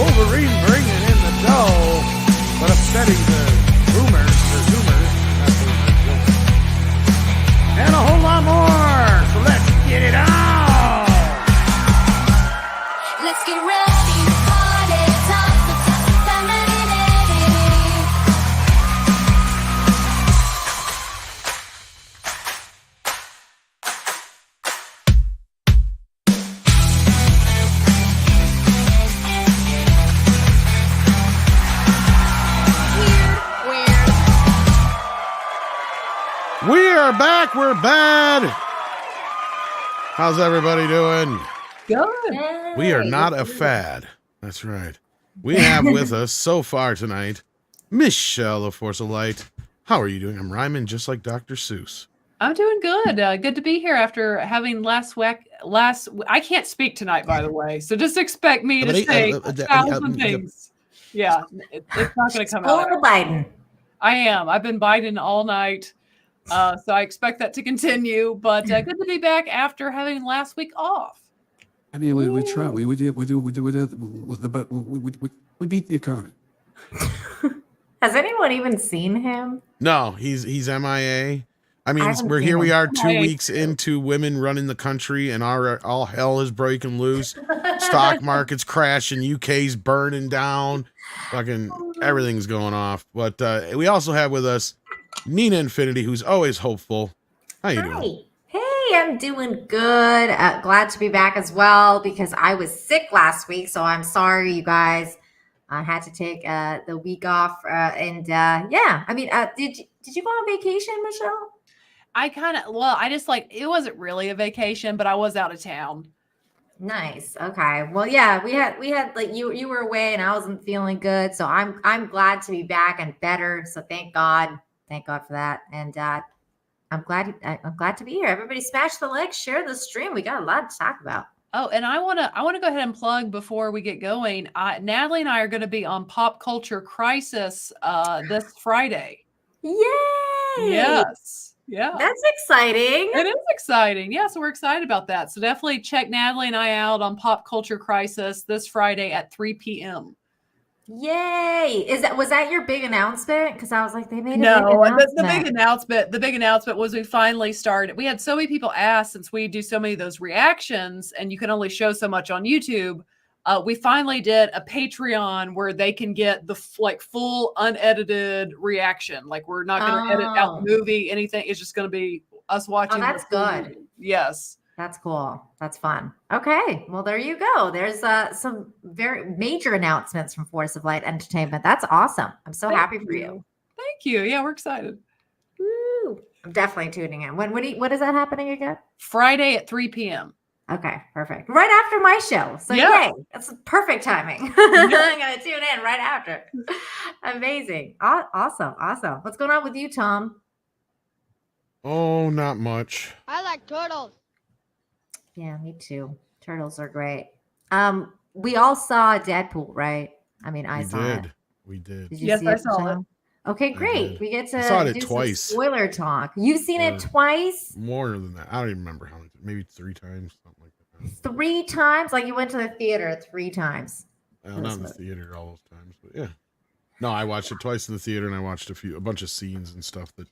Wolverine bringing in the dough, but upsetting the boomers, and a whole lot more. So let's get it on. Let's get ready to party. Time for femininity. We are back. We're bad. How's everybody doing? Good. We are not a fad. That's right. We have with us so far tonight, Michelle of Force of Light. How are you doing? I'm rhyming just like Dr. Seuss. I'm doing good. Good to be here after having last week. I can't speak tonight, by the way, so just expect me to say 1,000 things. Yeah, it's not going to come out. Biden. I am. I've been Biden all night, so I expect that to continue. But good to be back after having last week off. I mean, we try. We beat the economy. Has anyone even seen him? No, he's MIA. I mean, haven't we're seen here. We him. are 2 weeks into women running the country, and all hell is breaking loose. Stock market's crashing. UK's burning down. Fucking everything's going off. But we also have with us Nina Infinity, who's always hopeful. How you doing? Hey, I'm doing good. Glad to be back as well because I was sick last week, so I'm sorry, you guys. I had to take the week off, yeah. I mean, did you go on vacation, Michelle? I just it wasn't really a vacation, but I was out of town. Nice. Okay. Well, yeah, we had like you were away and I wasn't feeling good, so I'm glad to be back and better. So thank God for that. And I'm glad to be here. Everybody smash the like, share the stream. We got a lot to talk about. Oh, and I want to go ahead and plug before we get going. Natalie and I are going to be on Pop Culture Crisis this Friday. Yay! Yes. Yeah. That's exciting. It is exciting. Yeah, so we're excited about that. So definitely check Natalie and I out on Pop Culture Crisis this Friday at 3 p.m. Yay! Was that your big announcement? Because I was like, they made the big announcement was we finally started. We had so many people ask since we do so many of those reactions, and you can only show so much on YouTube. We finally did a Patreon where they can get the full unedited reaction. Like we're not going to edit out the movie, anything. It's just going to be us watching. Oh, that's good. Movie. Yes. That's cool. That's fun. Okay. Well, there you go. There's some very major announcements from Force of Light Entertainment. That's awesome. I'm so happy for you. Thank you. Yeah, we're excited. Woo. I'm definitely tuning in. What is that happening again? Friday at 3 p.m. Okay, perfect. Right after my show. So yay. That's perfect timing. I'm going to tune in right after. Amazing. Awesome. What's going on with you, Tom? Oh, not much. I like turtles. Yeah, me too. Turtles are great. We all saw Deadpool, right? I mean, I saw it. We did. Did you see I it, saw Michelle? Okay, great. We get to I saw it do twice. some spoiler talk. You've seen it twice? More than that. I don't even remember how many. Maybe 3 times, something like that. 3 times? Like you went to the theater 3 times. Well, not in the theater all those times, but yeah. No, I watched it twice in the theater, and I watched a bunch of scenes and stuff that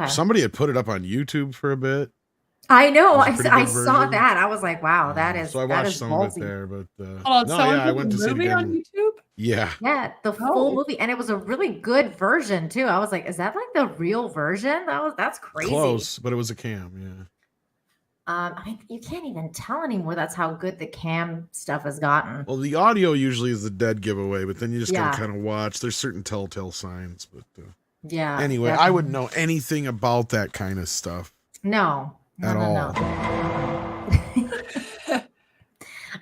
somebody had put it up on YouTube for a bit. I know. I saw that. I was like, wow, that is. So I watched some of it there, but I went to see it again on YouTube. Yeah, the full movie, and it was a really good version too. I was like, is that like the real version? That's crazy. Close, but it was a cam. Yeah. I mean, you can't even tell anymore. That's how good the cam stuff has gotten. Well, the audio usually is the dead giveaway, but then you just gotta kind of watch. There's certain telltale signs, but yeah. Anyway, definitely. I wouldn't know anything about that kind of stuff. No. At all.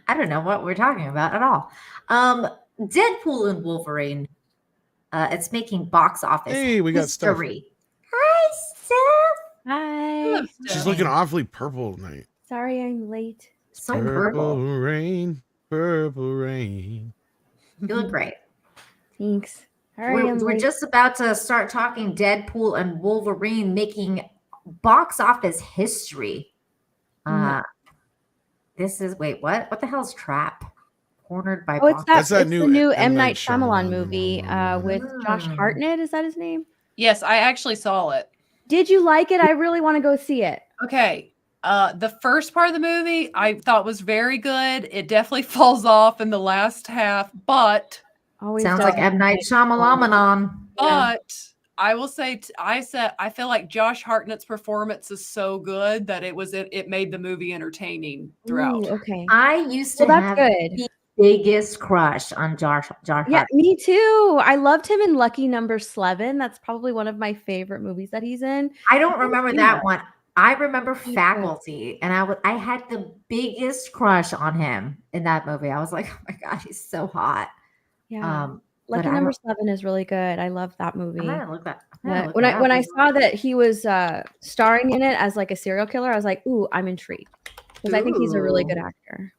I don't know what we're talking about at all. Deadpool and Wolverine. It's making box office. Hey, we got Steph. Hi, Steph. Hi. She's looking awfully purple tonight. Sorry I'm late. So purple. Purple rain. You look great. Thanks. We're just about to start talking Deadpool and Wolverine making box office history. This is what the hell is Trap? Cornered by Oh, it's that. That's that It's new the new M. M. Night Night Shyamalan Shyamalan movie one. with Josh Hartnett. Is that his name? Yes, I actually saw it. Did you like it? I really want to go see it. Okay. The first part of the movie I thought was very good. It definitely falls off in the last half, but Always Sounds does. like M. Night Shyamalan. I will say I feel like Josh Hartnett's performance is so good that it made the movie entertaining throughout. Ooh, okay. I used to Well, that's have good. the biggest crush on Josh Yeah, Hartnett. me too. I loved him in Lucky Number 11. That's probably one of my favorite movies that he's in. I don't remember that one. I remember good. Faculty, and I had the biggest crush on him in that movie. I was like, oh my god, he's so hot. Yeah. But Lucky I Number don't- 7 is really good. I love that I'm movie. gonna look that. When I saw that he was starring in it as like a serial killer, I was like, ooh, I'm intrigued. Because I think he's a really good Ooh. actor.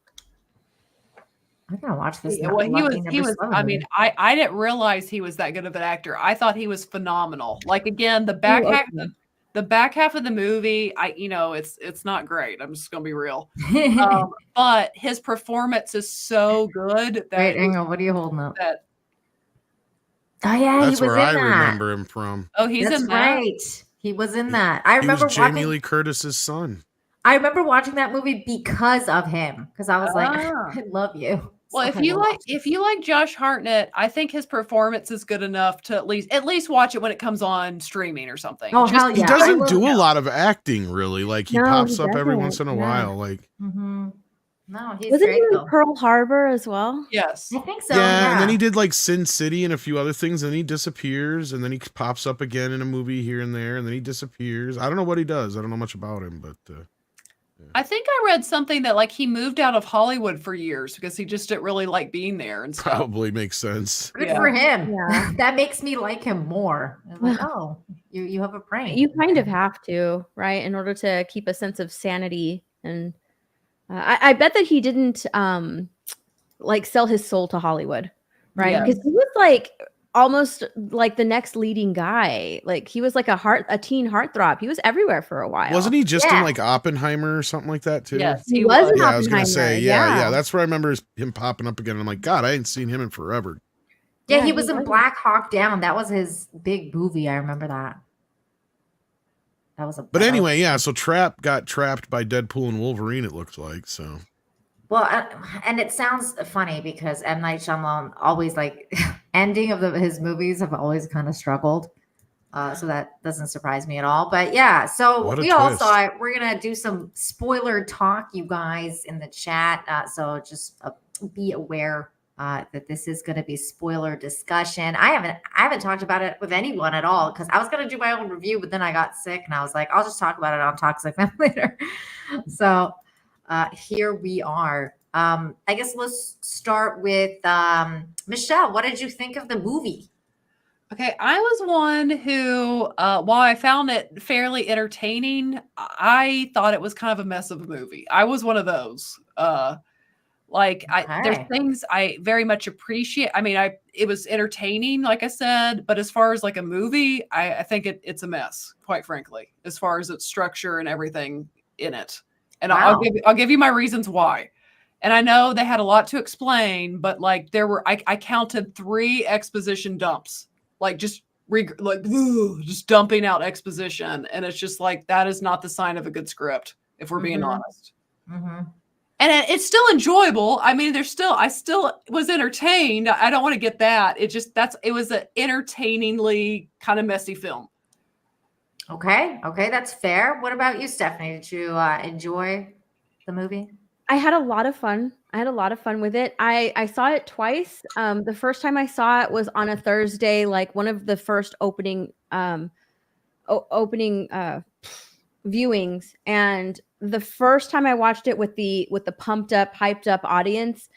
I'm gonna watch this. Yeah, well, Lucky he Number was. 7 I mean, movie. I didn't realize he was that good of an actor. I thought he was phenomenal. Like again, the back half of the movie, it's not great. I'm just gonna be real. But his performance is so good that Wait, hang on. What are you holding up? that Oh yeah, That's he was where in I that. remember him from. he's That's in that. right. He was in that. I He remember was Jamie watching. Lee Curtis's son. I remember watching that movie because of him. Because I was like, Ah. I love you. Well, So if I you will like watch this. if you like Josh Hartnett, I think his performance is good enough to at least watch it when it comes on streaming or something. Oh Just- hell He yeah! doesn't do a lot of acting, really. Like he No, pops he up every doesn't. once in a Yeah. while. Like Mm-hmm. No, he's Wasn't great he in though. Pearl Harbor as well? Yes. I think so. yeah, and then he did like Sin City and a few other things, and then he disappears, and then he pops up again in a movie here and there, and then he disappears. I don't know what he does. I don't know much about him, but I think I read something that like he moved out of Hollywood for years because he just didn't really like being there and stuff. probably makes sense. Good Yeah. for him. Yeah. That makes me like him more. I'm like, oh, you have a brain. You kind of have to, right? In order to keep a sense of sanity. And I bet that he didn't like sell his soul to Hollywood, right? Yeah. Because he was like almost like the next leading guy. Like he was like a teen heartthrob. He was everywhere for a while. Wasn't he just in Yeah. like Oppenheimer or something like that too? Yes, He was in Yeah, I was gonna say, Oppenheimer, yeah, yeah. That's where I remember him popping up again. I'm like, God, I ain't seen him in forever. Yeah, Yeah, he he was in was. Black Hawk Down. That was his big movie. I remember that. That was a. But anyway, yeah. So Trap got trapped by Deadpool and Wolverine. It looks like so. Well, and it sounds funny because M. Night Shyamalan always like ending of his movies have always kind of struggled. So that doesn't surprise me at all. But yeah, so What a we all twist. saw it. We're gonna do some spoiler talk, you guys, in the chat. So just be aware that this is going to be spoiler discussion. I haven't talked about it with anyone at all because I was going to do my own review, but then I got sick and I was like, I'll just talk about it on Toxic Fam later. So here we are. I guess let's start with Michelle. What did you think of the movie? Okay, I was one who, while I found it fairly entertaining, I thought it was kind of a mess of a movie. I was one of those. There's things I very much appreciate. I mean, it was entertaining, like I said, but as far as like a movie, I think it's a mess, quite frankly, as far as its structure and everything in it. And Wow. I'll give you my reasons why. And I know they had a lot to explain, but like I counted 3 exposition dumps. Like just dumping out exposition, and it's just like that is not the sign of a good script, if we're being honest. Mm-hmm. And it's still enjoyable. I mean, I still was entertained. I don't want to get that. It was an entertainingly kind of messy film. Okay, that's fair. What about you, Stephanie? Did you enjoy the movie? I had a lot of fun. With it. I saw it twice. The first time I saw it was on a Thursday, like one of the first opening viewings. And the first time I watched it with the pumped up, hyped up audience,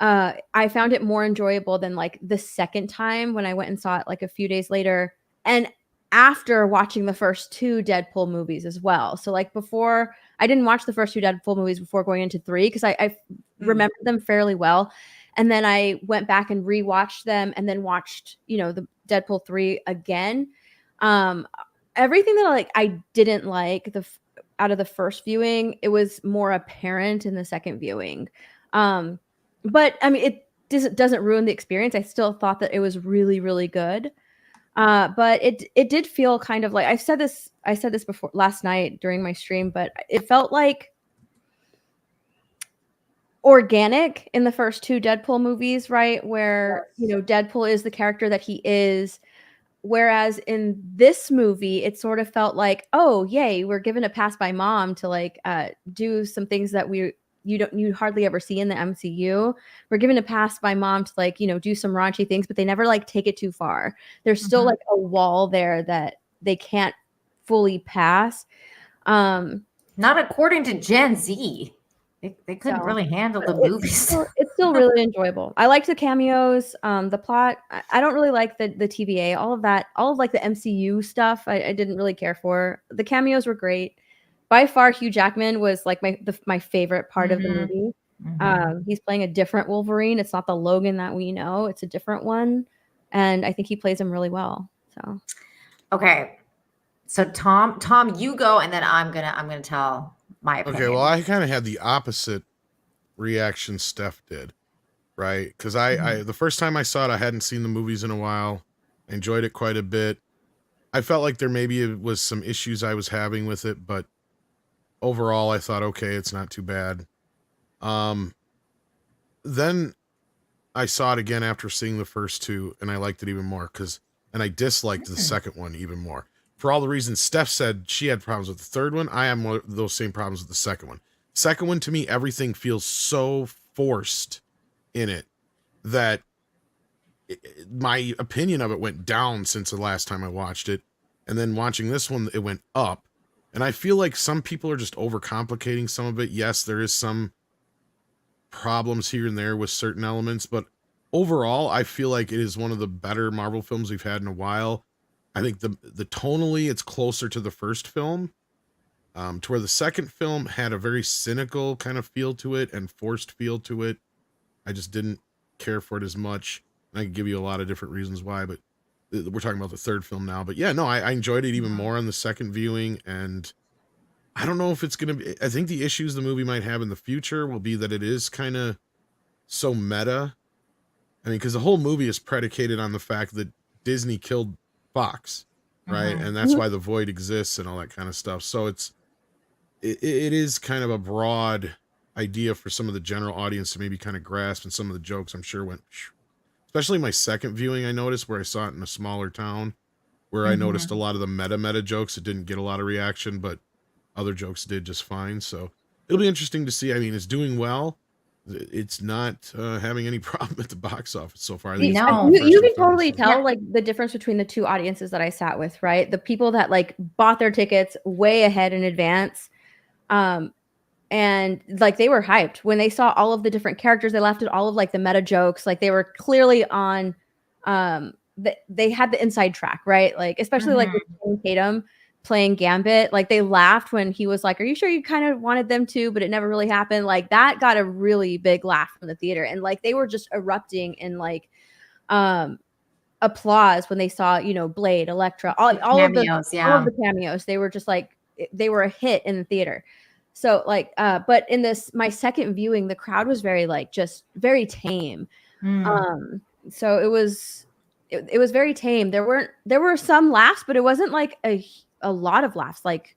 I found it more enjoyable than like the second time when I went and saw it like a few days later. And after watching the first 2 Deadpool movies as well. So like before, I didn't watch the first 2 Deadpool movies before going into 3 because I remembered them fairly well. And then I went back and rewatched them and then watched, the Deadpool 3 again. Everything that I didn't like out of the first viewing, it was more apparent in the second viewing. but I mean, it doesn't ruin the experience. I still thought that it was really, really good. But it did feel kind of like I said this before last night during my stream, but it felt like organic in the first two Deadpool movies, right? Where, you know, Deadpool is the character that he is. Whereas in this movie, it sort of felt like, oh, yay, we're given a pass by mom to like do some things that you hardly ever see in the MCU. We're given a pass by mom to like, you know, do some raunchy things, but they never like take it too far. There's still like a wall there that they can't fully pass. Not according to Gen Z. They couldn't No. really handle the movies. It's still really enjoyable. I liked the cameos, the plot. I don't really like the TVA, all of that, all of like the MCU stuff. I didn't really care for. The cameos were great. By far, Hugh Jackman was like my favorite part of the movie. He's playing a different Wolverine. It's not the Logan that we know. It's a different one, and I think he plays him really well. So, Okay, so Tom, you go, and then I'm gonna tell my opinion. Okay, well, I kind of had the opposite reaction Steph did, right? Because I the first time I saw it, I hadn't seen the movies in a while. I enjoyed it quite a bit. I felt like there maybe was some issues I was having with it, but overall, I thought, okay, it's not too bad. Then I saw it again after seeing the first two, and I liked it even more and I disliked the second one even more. For all the reasons Steph said she had problems with the third one, I have those same problems with the second one. Second one, to me, everything feels so forced in it that my opinion of it went down since the last time I watched it. And then watching this one, it went up. And I feel like some people are just overcomplicating some of it. Yes, there is some problems here and there with certain elements, but overall, I feel like it is one of the better Marvel films we've had in a while. I think the tonally, it's closer to the first film, to where the second film had a very cynical kind of feel to it and forced feel to it. I just didn't care for it as much. And I can give you a lot of different reasons why, but we're talking about the third film now. But yeah, no, I enjoyed it even more on the second viewing, and I don't know if it's going to be, I think the issues the movie might have in the future will be that it is kind of so meta. I mean, because the whole movie is predicated on the fact that Disney killed Fox, right? And that's why the void exists and all that kind of stuff. So it is kind of a broad idea for some of the general audience to maybe kind of grasp, and some of the jokes I'm sure went, especially my second viewing, I noticed, where I saw it in a smaller town, where I noticed a lot of the meta jokes that didn't get a lot of reaction, but other jokes did just fine. So it'll be interesting to see. I mean, it's doing well. It's not having any problem at the box office so far. I think you can totally tell like the difference between the two audiences that I sat with, right? The people that like bought their tickets way ahead in advance, and like they were hyped when they saw all of the different characters. They laughed at all of like the meta jokes. Like they were clearly on. They had the inside track, right? Like especially like with Channing Tatum playing Gambit, like they laughed when he was like, "Are you sure you kind of wanted them to, but it never really happened?" Like that got a really big laugh from the theater, and like they were just erupting in like applause when they saw, you know, Blade, Elektra, all of the cameos. They were just like they were a hit in the theater. So like, but in this my second viewing, the crowd was very like just very tame. So it was very tame. There were some laughs, but it wasn't like a lot of laughs like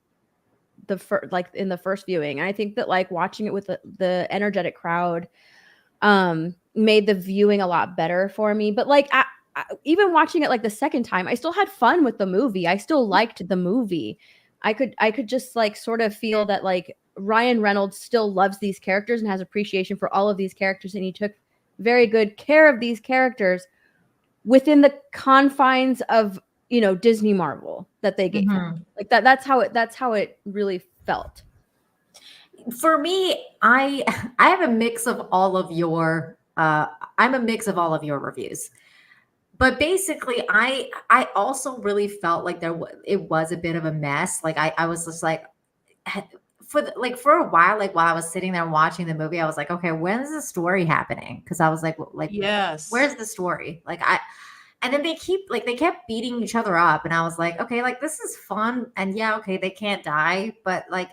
like in the first viewing. And I think that like watching it with the energetic crowd made the viewing a lot better for me. But like I, even watching it like the second time, I still had fun with the movie. I still liked the movie. I could just like sort of feel that like Ryan Reynolds still loves these characters and has appreciation for all of these characters, and he took very good care of these characters within the confines of, you know, Disney Marvel that they gave him. Like that's how it really felt. For me, I have a mix of all of your I'm a mix of all of your reviews. But basically, I also really felt like it was a bit of a mess. Like I was just like for a while, like while I was sitting there watching the movie, I was like, okay, when's the story happening? Because I was like, yes, where's the story? And then they kept beating each other up, and I was like, okay, like this is fun, and yeah, okay, they can't die, but like,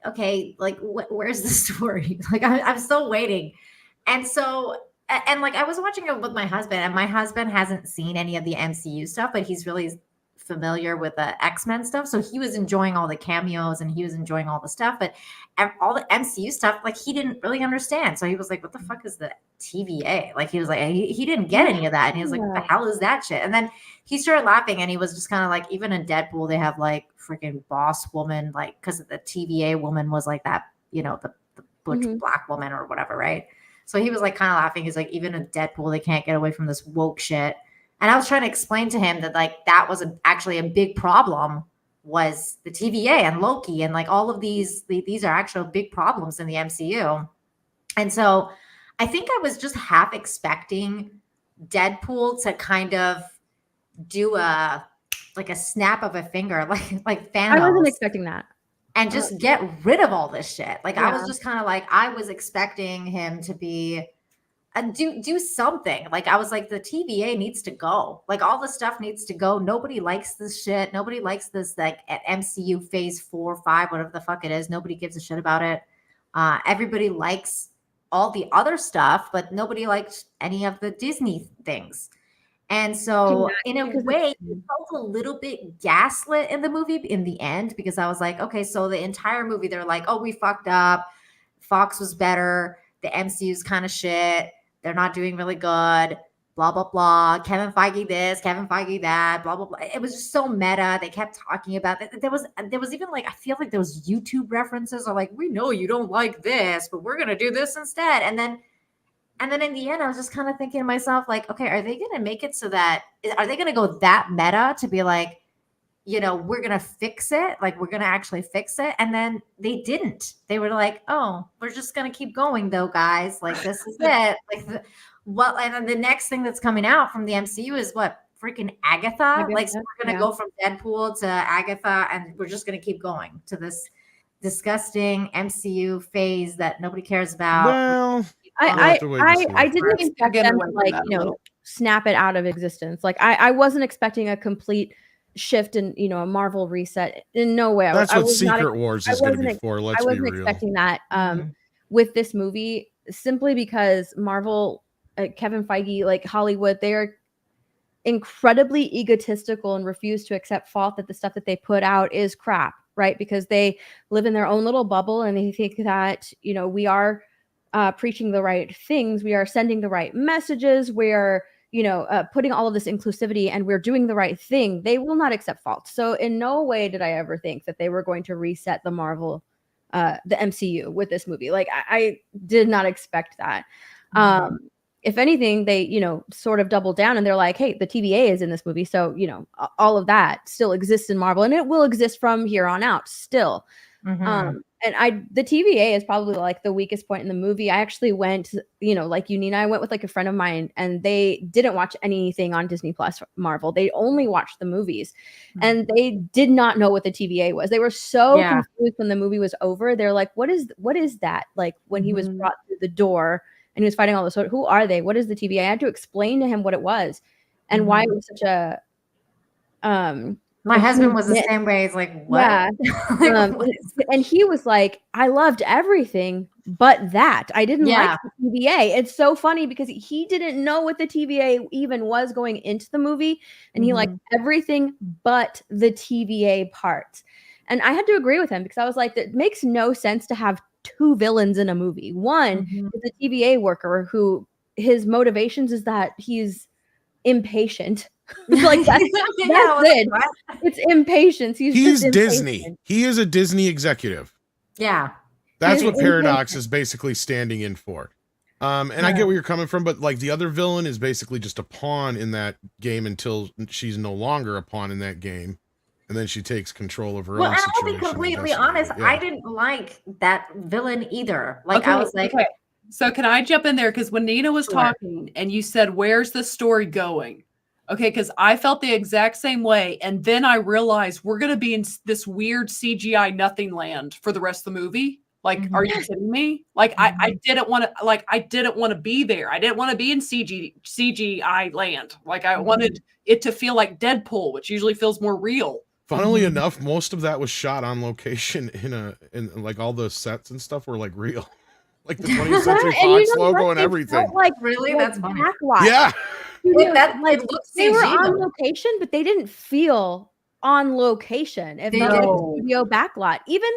okay, like where's the story? Like I'm still waiting. And so, and like I was watching it with my husband, and my husband hasn't seen any of the MCU stuff, but he's really familiar with the X-Men stuff. So he was enjoying all the cameos and he was enjoying all the stuff, but all the MCU stuff, like he didn't really understand. So he was like, what the fuck is the TVA? Like he was like, he didn't get any of that. And he was like, what the hell is that shit? And then he started laughing and he was just kind of like, even in Deadpool, they have like freaking boss woman, like, because the TVA woman was like that, you know, the black woman or whatever, right? So he was like kind of laughing. He's like, even in Deadpool, they can't get away from this woke shit. And I was trying to explain to him that like that was actually a big problem, was the TVA and Loki and like all of these are actual big problems in the MCU. And so I think I was just half expecting Deadpool to kind of do a snap of a finger, like Thanos. I wasn't expecting that. And just get rid of all this shit. Like I was Yeah. just kind of like, I was expecting him to be do something. Like I was like, the TVA needs to go. Like all the stuff needs to go. Nobody likes this shit. Nobody likes this like at MCU phase 4 or 5, whatever the fuck it is. Nobody gives a shit about it. Everybody likes all the other stuff, but nobody likes any of the Disney things. And so in a way, it felt a little bit gaslit in the movie in the end, because I was like, okay, so the entire movie, they're like, oh, we fucked up. Fox was better. The MCU's kind of shit. They're not doing really good. Blah, blah, blah. Kevin Feige this, Kevin Feige that, blah, blah, blah. It was just so meta. They kept talking about it. There was even like, I feel like there was YouTube references are like, we know you don't like this, but we're going to do this instead. And then in the end, I was just kind of thinking to myself, like, okay, are they going to make it so that, are they going to go that meta to be like, you know, we're going to fix it. Like, we're going to actually fix it. And then they didn't. They were like, oh, we're just going to keep going though, guys. Like, this is it. Like, and then the next thing that's coming out from the MCU is what? Freaking Agatha. Like, so we're going to go from Deadpool to Agatha, and we're just going to keep going to this disgusting MCU phase that nobody cares about. Well, I didn't expect them to like, you know, snap it out of existence. Like I wasn't expecting a complete shift and, you know, a Marvel reset. In no way. That's what Secret Wars is going to be for. Let's be real. I wasn't expecting that with this movie, simply because Marvel, Kevin Feige, like Hollywood, they are incredibly egotistical and refuse to accept fault that the stuff that they put out is crap, right? Because they live in their own little bubble and they think that, you know, we are preaching the right things, we are sending the right messages, we're, you know, putting all of this inclusivity, and we're doing the right thing. They will not accept fault. So in no way did I ever think that they were going to reset the Marvel, the MCU with this movie. Like I did not expect that. If anything, they, you know, sort of doubled down and they're like, hey, the TVA is in this movie. So, you know, all of that still exists in Marvel, and it will exist from here on out still. And the TVA is probably like the weakest point in the movie. I actually went, you know, like you, Nina, I went with like a friend of mine, and they didn't watch anything on Disney Plus Marvel. They only watched the movies, and they did not know what the TVA was. They were so confused when the movie was over. They're like, what is that? Like when he was brought through the door and he was fighting all this, who are they? What is the TVA? I had to explain to him what it was and why it was such a, my husband was the same way. He's like, what? Yeah. And he was like, I loved everything but that. I didn't like the TVA. It's so funny because he didn't know what the TVA even was going into the movie. And he liked everything but the TVA part. And I had to agree with him because I was like, that makes no sense to have two villains in a movie. One is a TVA worker who his motivations is that he's impatient. Like that's it. It's impatience. He's Disney. He is a Disney executive. Yeah. That's what Paradox is basically standing in for. And I get where you're coming from, but like the other villain is basically just a pawn in that game until she's no longer a pawn in that game. And then she takes control of her own situation. I'll be completely honest. I didn't like that villain either. Like I was like, so can I jump in there? Because when Nina was talking and you said, where's the story going? Okay, because I felt the exact same way. And then I realized we're going to be in this weird CGI nothing land for the rest of the movie. Like, are you kidding me? Like, I didn't want to be there. I didn't want to be in CGI land. Like, I wanted it to feel like Deadpool, which usually feels more real. Funnily enough, most of that was shot on location in like all the sets and stuff were like real. like the 20th Century And you Fox know logo what? and They everything. felt like Really? like That's funny. backlash. Yeah. Studios, It looks they were CG on though. location, but they didn't feel on location. It They felt like a didn't. studio backlot. Even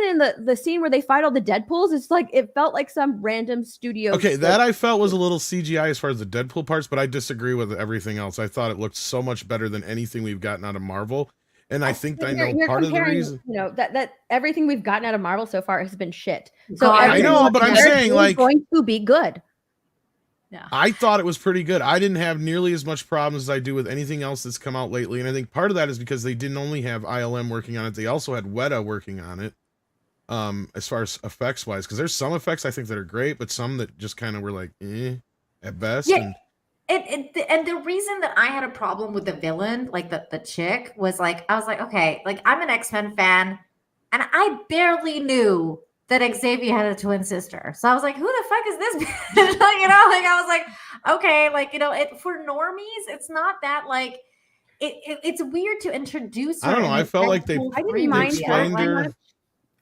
in the scene where they fight all the Deadpools, it's like it felt like some random studio. Okay, script. that I felt was a little CGI as far as the Deadpool parts, but I disagree with everything else. I thought it looked so much better than anything we've gotten out of Marvel. And I think But I know you're part of the comparing, reason. you know, that everything we've gotten out of Marvel so far has been shit. So God, I know, but I'm they're saying, really like, going to be good. I thought it was pretty good. I didn't have nearly as much problems as I do with anything else that's come out lately. And I think part of that is because they didn't only have ILM working on it, they also had Weta working on it. As far as effects wise, because there's some effects I think that are great, but some that just kind of were like at best. Yeah. And the reason that I had a problem with the villain, like the chick, was like, I was like, okay, like I'm an X-Men fan, and I barely knew that Xavier had a twin sister. So I was like, who the fuck is this bitch? Like, you know, like I was like, okay, like, you know, for normies, it's not that like it's weird to introduce her. I don't know. in I a felt like they Deadpool I didn't 3 mind movie. explained I was her. like,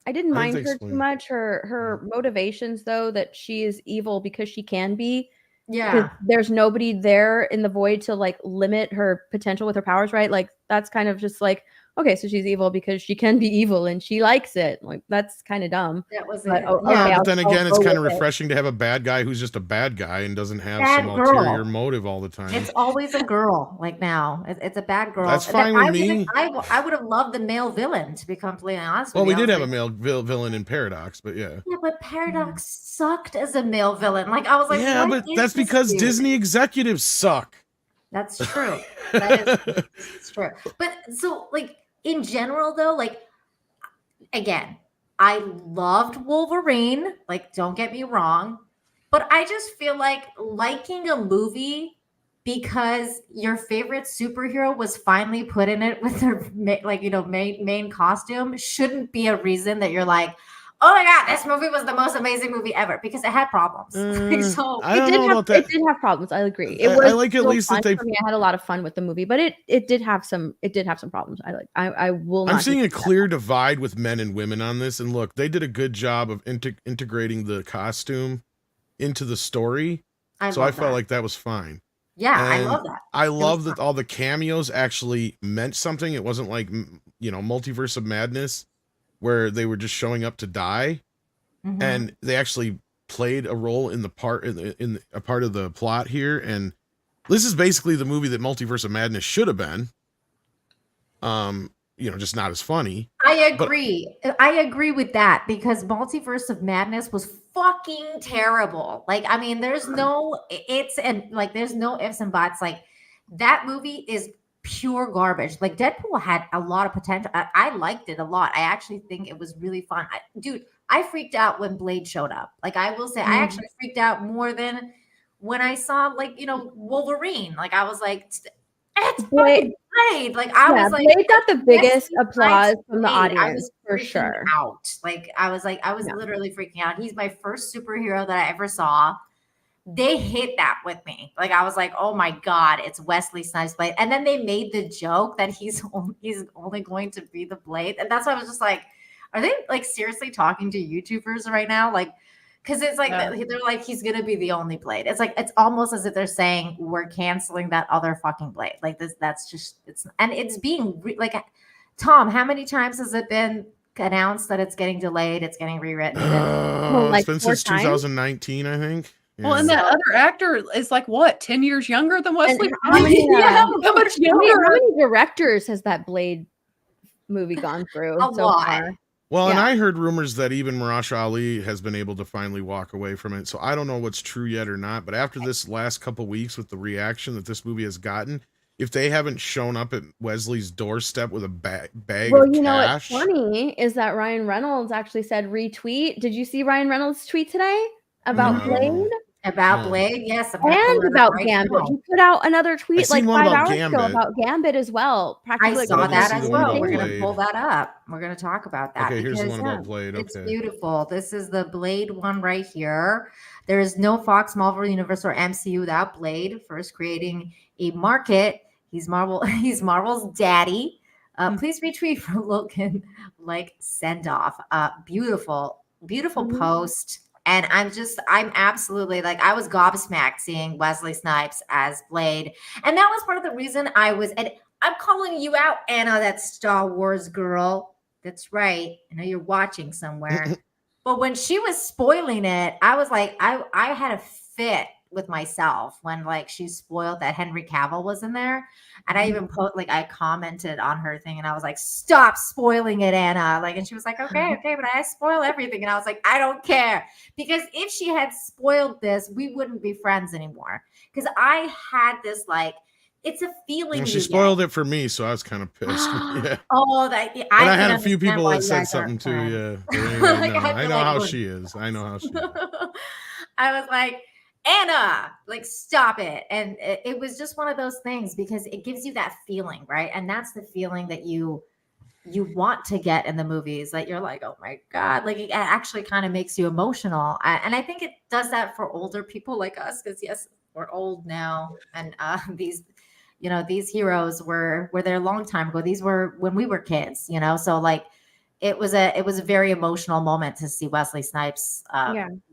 I didn't I think mind they her too explained- much. Her motivations, though, that she is evil because she can be. yeah. Because there's nobody there in the void to like limit her potential with her powers, right? Like that's kind of just like, okay, so she's evil because she can be evil and she likes it. Like that's kind of dumb. That was But, it. oh, Yeah, okay, but I'll- then I'll again, it's go kind of with it. refreshing to have a bad guy who's just a bad guy and doesn't have Bad some girl. ulterior motive all the time. It's always a girl. Like now, it's a bad girl. That's And fine with me. I would have loved the male villain, to be completely honest. Well, with we you. I did was have a like, male villain in Paradox, but yeah. Yeah, but Paradox sucked as a male villain. Like I was like, Yeah, what but is that's this because dude? Disney executives suck. That's true. That is it's true. But so like in general though, like again, I loved Wolverine. Like, don't get me wrong, but I just feel like liking a movie because your favorite superhero was finally put in it with their like main costume shouldn't be a reason that you're like, oh my god, this movie was the most amazing movie ever, because it had problems. Like, so I don't know about It that. did have problems. I agree. It I was like at still least that fun they- for me. I had a lot of fun with the movie, but it did have some problems. I will not. I'm seeing a dispute that. clear divide with men and women on this. And look, they did a good job of integrating the costume into the story. So I love felt that. like that was fine. Yeah, I And love that. I love that all the cameos actually meant something. It wasn't like, Multiverse of Madness where they were just showing up to die. Mhm. And they actually played a role in the part in a part of the plot here. And this is basically the movie that Multiverse of Madness should have been. Just not as funny. I agree. I agree with that, because Multiverse of Madness was fucking terrible. Like, I mean, there's no ifs and buts. Like, that movie is pure garbage. Like, Deadpool had a lot of potential. I liked it a lot. I actually think it was really fun. I freaked out when Blade showed up. Like, I will say, I actually freaked out more than when I saw, Wolverine. Like, I was like, it's Blade- Blade. Like, I was like, Blade got the biggest Wesley applause Snipes from the Blade. I audience was for freaking sure. out. Like, I was Yeah. literally freaking out. He's my first superhero that I ever saw. They hit that with me. Like, I was like, oh my god, it's Wesley Snipes Blade. And then they made the joke that he's only going to be the Blade, and that's why I was just like, are they like seriously talking to YouTubers right now? Like, because it's like they're like, he's gonna be the only Blade. It's like, it's almost as if they're saying we're canceling that other fucking Blade. Like, that's just, it's being Tom, how many times has it been announced that it's getting delayed, it's getting rewritten? like It's been 4 since times? 2019, I think. Well, and that other actor is like what, 10 years younger than Wesley? how many, How much How many younger? directors has that Blade movie gone through A so lot. far? Well, and Yeah. I heard rumors that even Marasha Ali has been able to finally walk away from it. So I don't know what's true yet or not. But after this last couple weeks with the reaction that this movie has gotten, if they haven't shown up at Wesley's doorstep with a bag Well, of you know what's cash, funny is that Ryan Reynolds actually said retweet. Did you see Ryan Reynolds' tweet today about No. Blade About No. Blade, yes, I'm gonna pull and it up about right Gambit? now. He put out another tweet seen like one 5 about hours ago Gambit. about Gambit as well. I Practically saw I didn't that see as the one well. about We're gonna Blade. pull that up. We're gonna talk about that. Okay, here's the because one about Blade. It's Okay. beautiful. This is the Blade one right here. There is no Fox, Marvel Universe, or MCU without Blade. First creating a market. He's He's Marvel's daddy. Please retweet for Logan. Send off. Beautiful Mhm. post. And I'm absolutely like, I was gobsmacked seeing Wesley Snipes as Blade. And that was part of the reason and I'm calling you out, Anna, that Star Wars girl. That's right. I know you're watching somewhere. But when she was spoiling it, I was like, I had a fit with myself when like she spoiled that Henry Cavill was in there. And I even I commented on her thing and I was like, stop spoiling it, Anna. Like, and she was like, okay, but I spoil everything. And I was like, I don't care. Because if she had spoiled this, we wouldn't be friends anymore. Because I had this like, it's a feeling. Well, she spoiled it for me, so I was kind of pissed. Yeah. Oh, And I had a few people that said something too. Yeah. But anyway, no, I know how she is. I know how she is. I was like, Anna, like, stop it. And it was just one of those things because it gives you that feeling, right? And that's the feeling that you want to get in the movies, that you're like, oh my God, like it actually kind of makes you emotional. And I think it does that for older people like us, because yes, we're old now. And these heroes were there a long time ago. These were when we were kids, so like it was a very emotional moment to see Wesley Snipes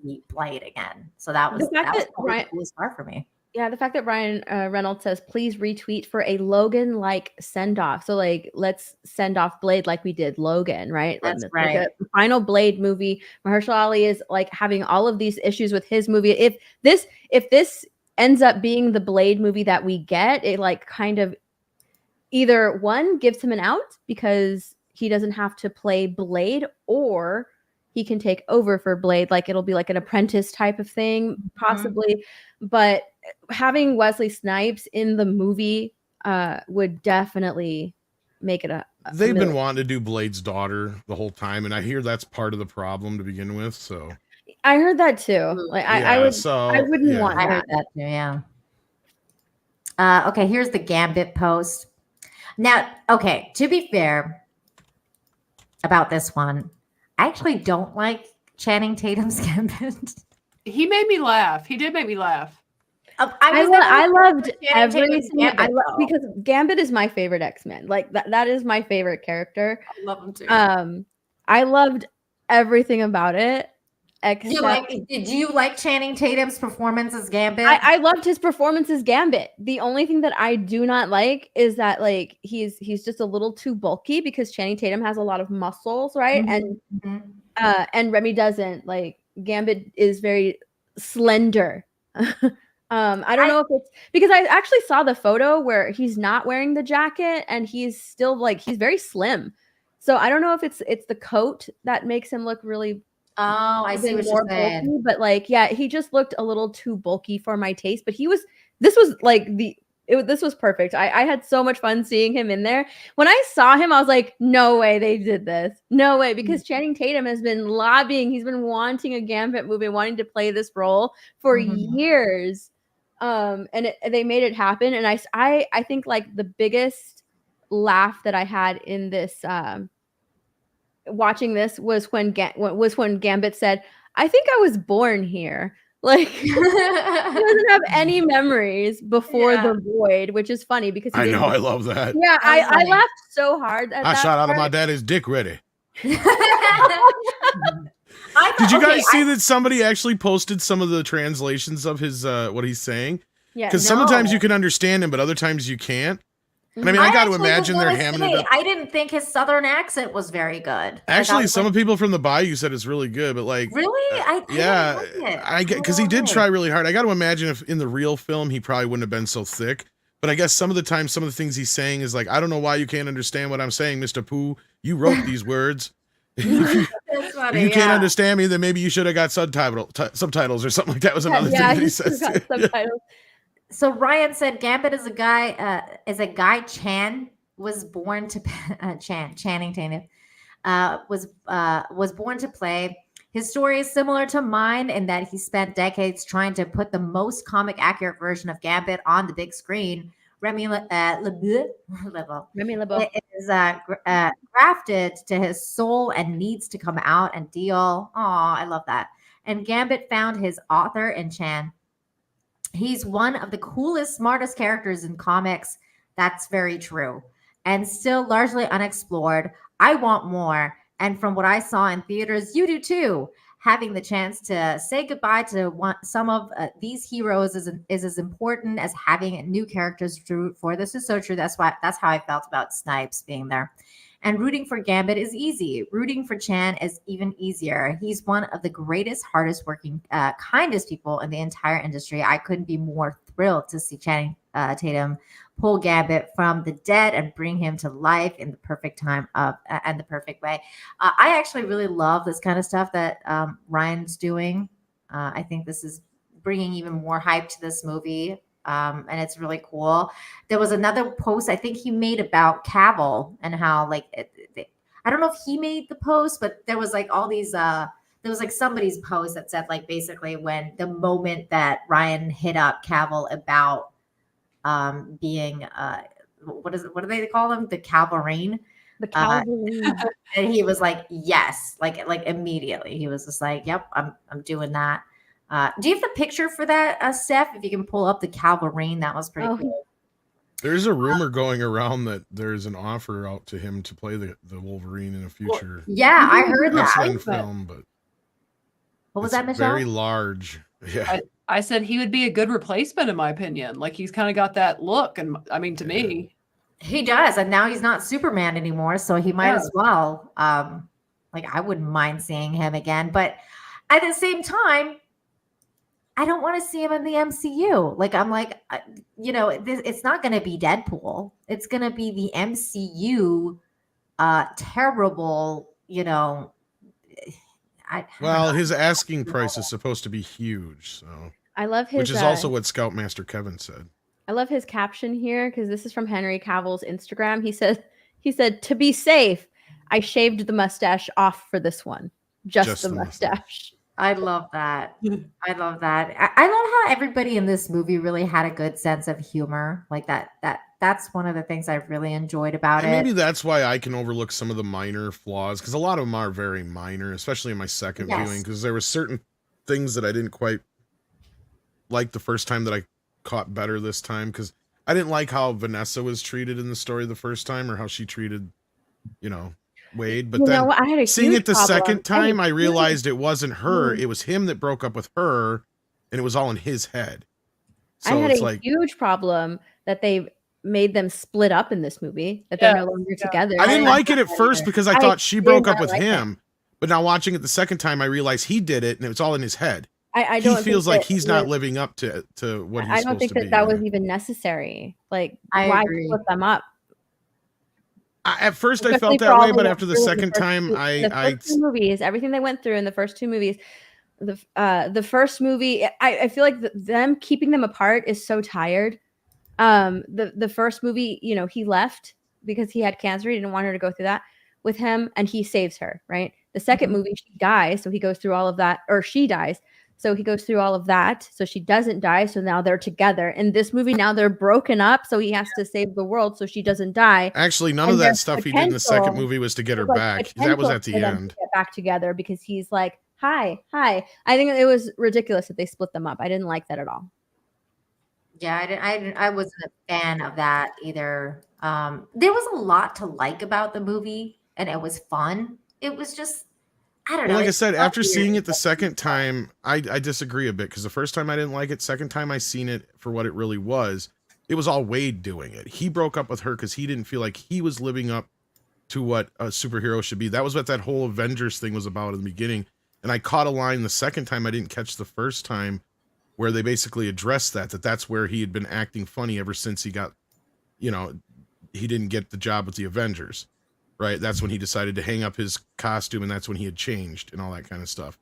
meet Blade again. So that was the coolest part for me. Yeah, the fact that Ryan Reynolds says, please retweet for a Logan-like send-off. So, like, let's send off Blade like we did Logan, right? That's right. Like the final Blade movie, Mahershala Ali is, like, having all of these issues with his movie. If this ends up being the Blade movie that we get, it, like, kind of either, one, gives him an out because he doesn't have to play Blade, or he can take over for Blade. Like, it'll be like an apprentice type of thing, possibly. Mm-hmm. But having Wesley Snipes in the movie would definitely make it They've been wanting to do Blade's daughter the whole time, and I hear that's part of the problem to begin with. So I heard that too. Like, I wouldn't want that. I heard that too. Yeah. Okay, here's the Gambit post. Now, okay, to be fair about this one, I actually don't like Channing Tatum's Gambit. He made me laugh. He did make me laugh. I loved everything. Because Gambit is my favorite X-Men. Like that is my favorite character. I love him too. I loved everything about it. Except, did you like Channing Tatum's performance as Gambit? I loved his performance as Gambit. The only thing that I do not like is that like he's just a little too bulky, because Channing Tatum has a lot of muscles, right? Mm-hmm. And Remy doesn't. Like, Gambit is very slender. I don't know if it's because I actually saw the photo where he's not wearing the jacket and he's still like, he's very slim. So I don't know if it's the coat that makes him look really. Oh, I see what you're saying. Bulky, but like, yeah, he just looked a little too bulky for my taste. But this was perfect. I had so much fun seeing him in there. When I saw him, I was like, no way they did this. No way, because Channing Tatum has been lobbying. He's been wanting a Gambit movie, wanting to play this role for years. And they made it happen. And I think like the biggest laugh that I had in this watching this was when Gambit said, I think I was born here. Like, he doesn't have any memories before the void, which is funny because I know, I love that. Yeah, I laughed so hard at I that shot out of my daddy's dick ready. Did you guys see that somebody actually posted some of the translations of his what he's saying? Yeah, because sometimes you can understand him, but other times you can't. And I mean, I got to imagine they're hamming it up. I didn't think his southern accent was very good. Actually, some of people from the Bayou said it's really good, but like, really, I get, because he did try really hard. I got to imagine if in the real film he probably wouldn't have been so thick. But I guess some of the time, some of the things he's saying is like, I don't know why you can't understand what I'm saying, Mr. Pooh. You wrote these words. If you can't understand me, then maybe you should have got subtitles or something like that. Was another thing that he says. Subtitles. So Ryan said Gambit is a guy Chan was born to Channing Tatum was born to play. His story is similar to mine in that he spent decades trying to put the most comic accurate version of Gambit on the big screen. Remy LeBeau is grafted to his soul and needs to come out and deal. Aw, I love that. And Gambit found his author in Chan. He's one of the coolest, smartest characters in comics. That's very true. And still largely unexplored. I want more. And from what I saw in theaters, you do too. having the chance to say goodbye to some of these heroes is as important as having new characters to root for. This is so true. That's how I felt about Snipes being there. And rooting for Gambit is easy. Rooting for Chan is even easier. He's one of the greatest, hardest working, kindest people in the entire industry. I couldn't be more thrilled to see Channing Tatum pull Gambit from the dead and bring him to life in the perfect time and the perfect way. I actually really love this kind of stuff that Ryan's doing. I think this is bringing even more hype to this movie. And it's really cool. There was another post I think he made about Cavill and how like I don't know if he made the post, but there was like all these there was like somebody's post that said like basically when the moment that Ryan hit up Cavill about being what do they call them, the Wolverine, The cavalry. and he was like yes, like immediately he was just like yep, I'm doing that. Do you have the picture for that, Steph? If you can pull up the Wolverine, that was pretty cool. There's a rumor going around that there's an offer out to him to play the Wolverine in a future Yeah, I heard that. X-Men film, but What was it's that, Michelle? very large. Yeah. I said he would be a good replacement, in my opinion. Like he's kind of got that look, and I mean, to me, He does, and now he's not Superman anymore, so he might as well. Like I wouldn't mind seeing him again, but at the same time, I don't want to see him in the MCU. Like I'm like, it's not going to be Deadpool. It's going to be the MCU. Terrible. Well, his asking price is supposed to be huge, so I love his. which is also what Scoutmaster Kevin said. I love his caption here because this is from Henry Cavill's Instagram. He said, "To be safe, I shaved the mustache off for this one. Just the mustache." I love that. I love that. I love how everybody in this movie really had a good sense of humor. Like that's one of the things I really enjoyed about And it. maybe that's why I can overlook some of the minor flaws, because a lot of them are very minor, especially in my second viewing, because there were certain things that I didn't quite like the first time that I caught better this time, because I didn't like how Vanessa was treated in the story the first time, or how she treated, Wade. But then I had a seeing huge it the problem. second time, I realized it wasn't her. It was him that broke up with her, and it was all in his head. So I had it's a like, huge problem that they made them split up in this movie, that they're no longer together. I didn't like it at first because I thought she did broke up not with like him. But now watching it the second time, I realized he did it, and it was all in his head. I He don't feels think like that he's not living up to what he's I supposed don't think to be. that was even necessary. Like, I why agree. split them up? At first, I Especially felt for that all way, they but went after the through in second first time, two- the first two movies, everything they went through in the first two movies, the first movie, I feel like them keeping them apart is so tired. The first movie, he left because he had cancer. He didn't want her to go through that with him, and he saves her, right? The second movie, she dies, so he goes through all of that, or she dies, so he goes through all of that, so she doesn't die, so now they're together. In this movie, now they're broken up, so he has to save the world so she doesn't die. Actually, none And of that there's stuff he did in the second potential- movie was to get her Like, back. That was at the potential for them to end. get back together because he's like, hi. I think it was ridiculous that they split them up. I didn't like that at all. Yeah, I wasn't a fan of that either. There was a lot to like about the movie, and it was fun. It was just, I don't know. Well, like I it said, felt after weird. seeing it the second time, I disagree a bit, because the first time I didn't like it. Second time I seen it for what it really was. It was all Wade doing it. He broke up with her because he didn't feel like he was living up to what a superhero should be. That was what that whole Avengers thing was about in the beginning. And I caught a line the second time I didn't catch the first time, where they basically addressed that's where he had been acting funny ever since he got, he didn't get the job with the Avengers, right? That's when he decided to hang up his costume, and that's when he had changed and all that kind of stuff.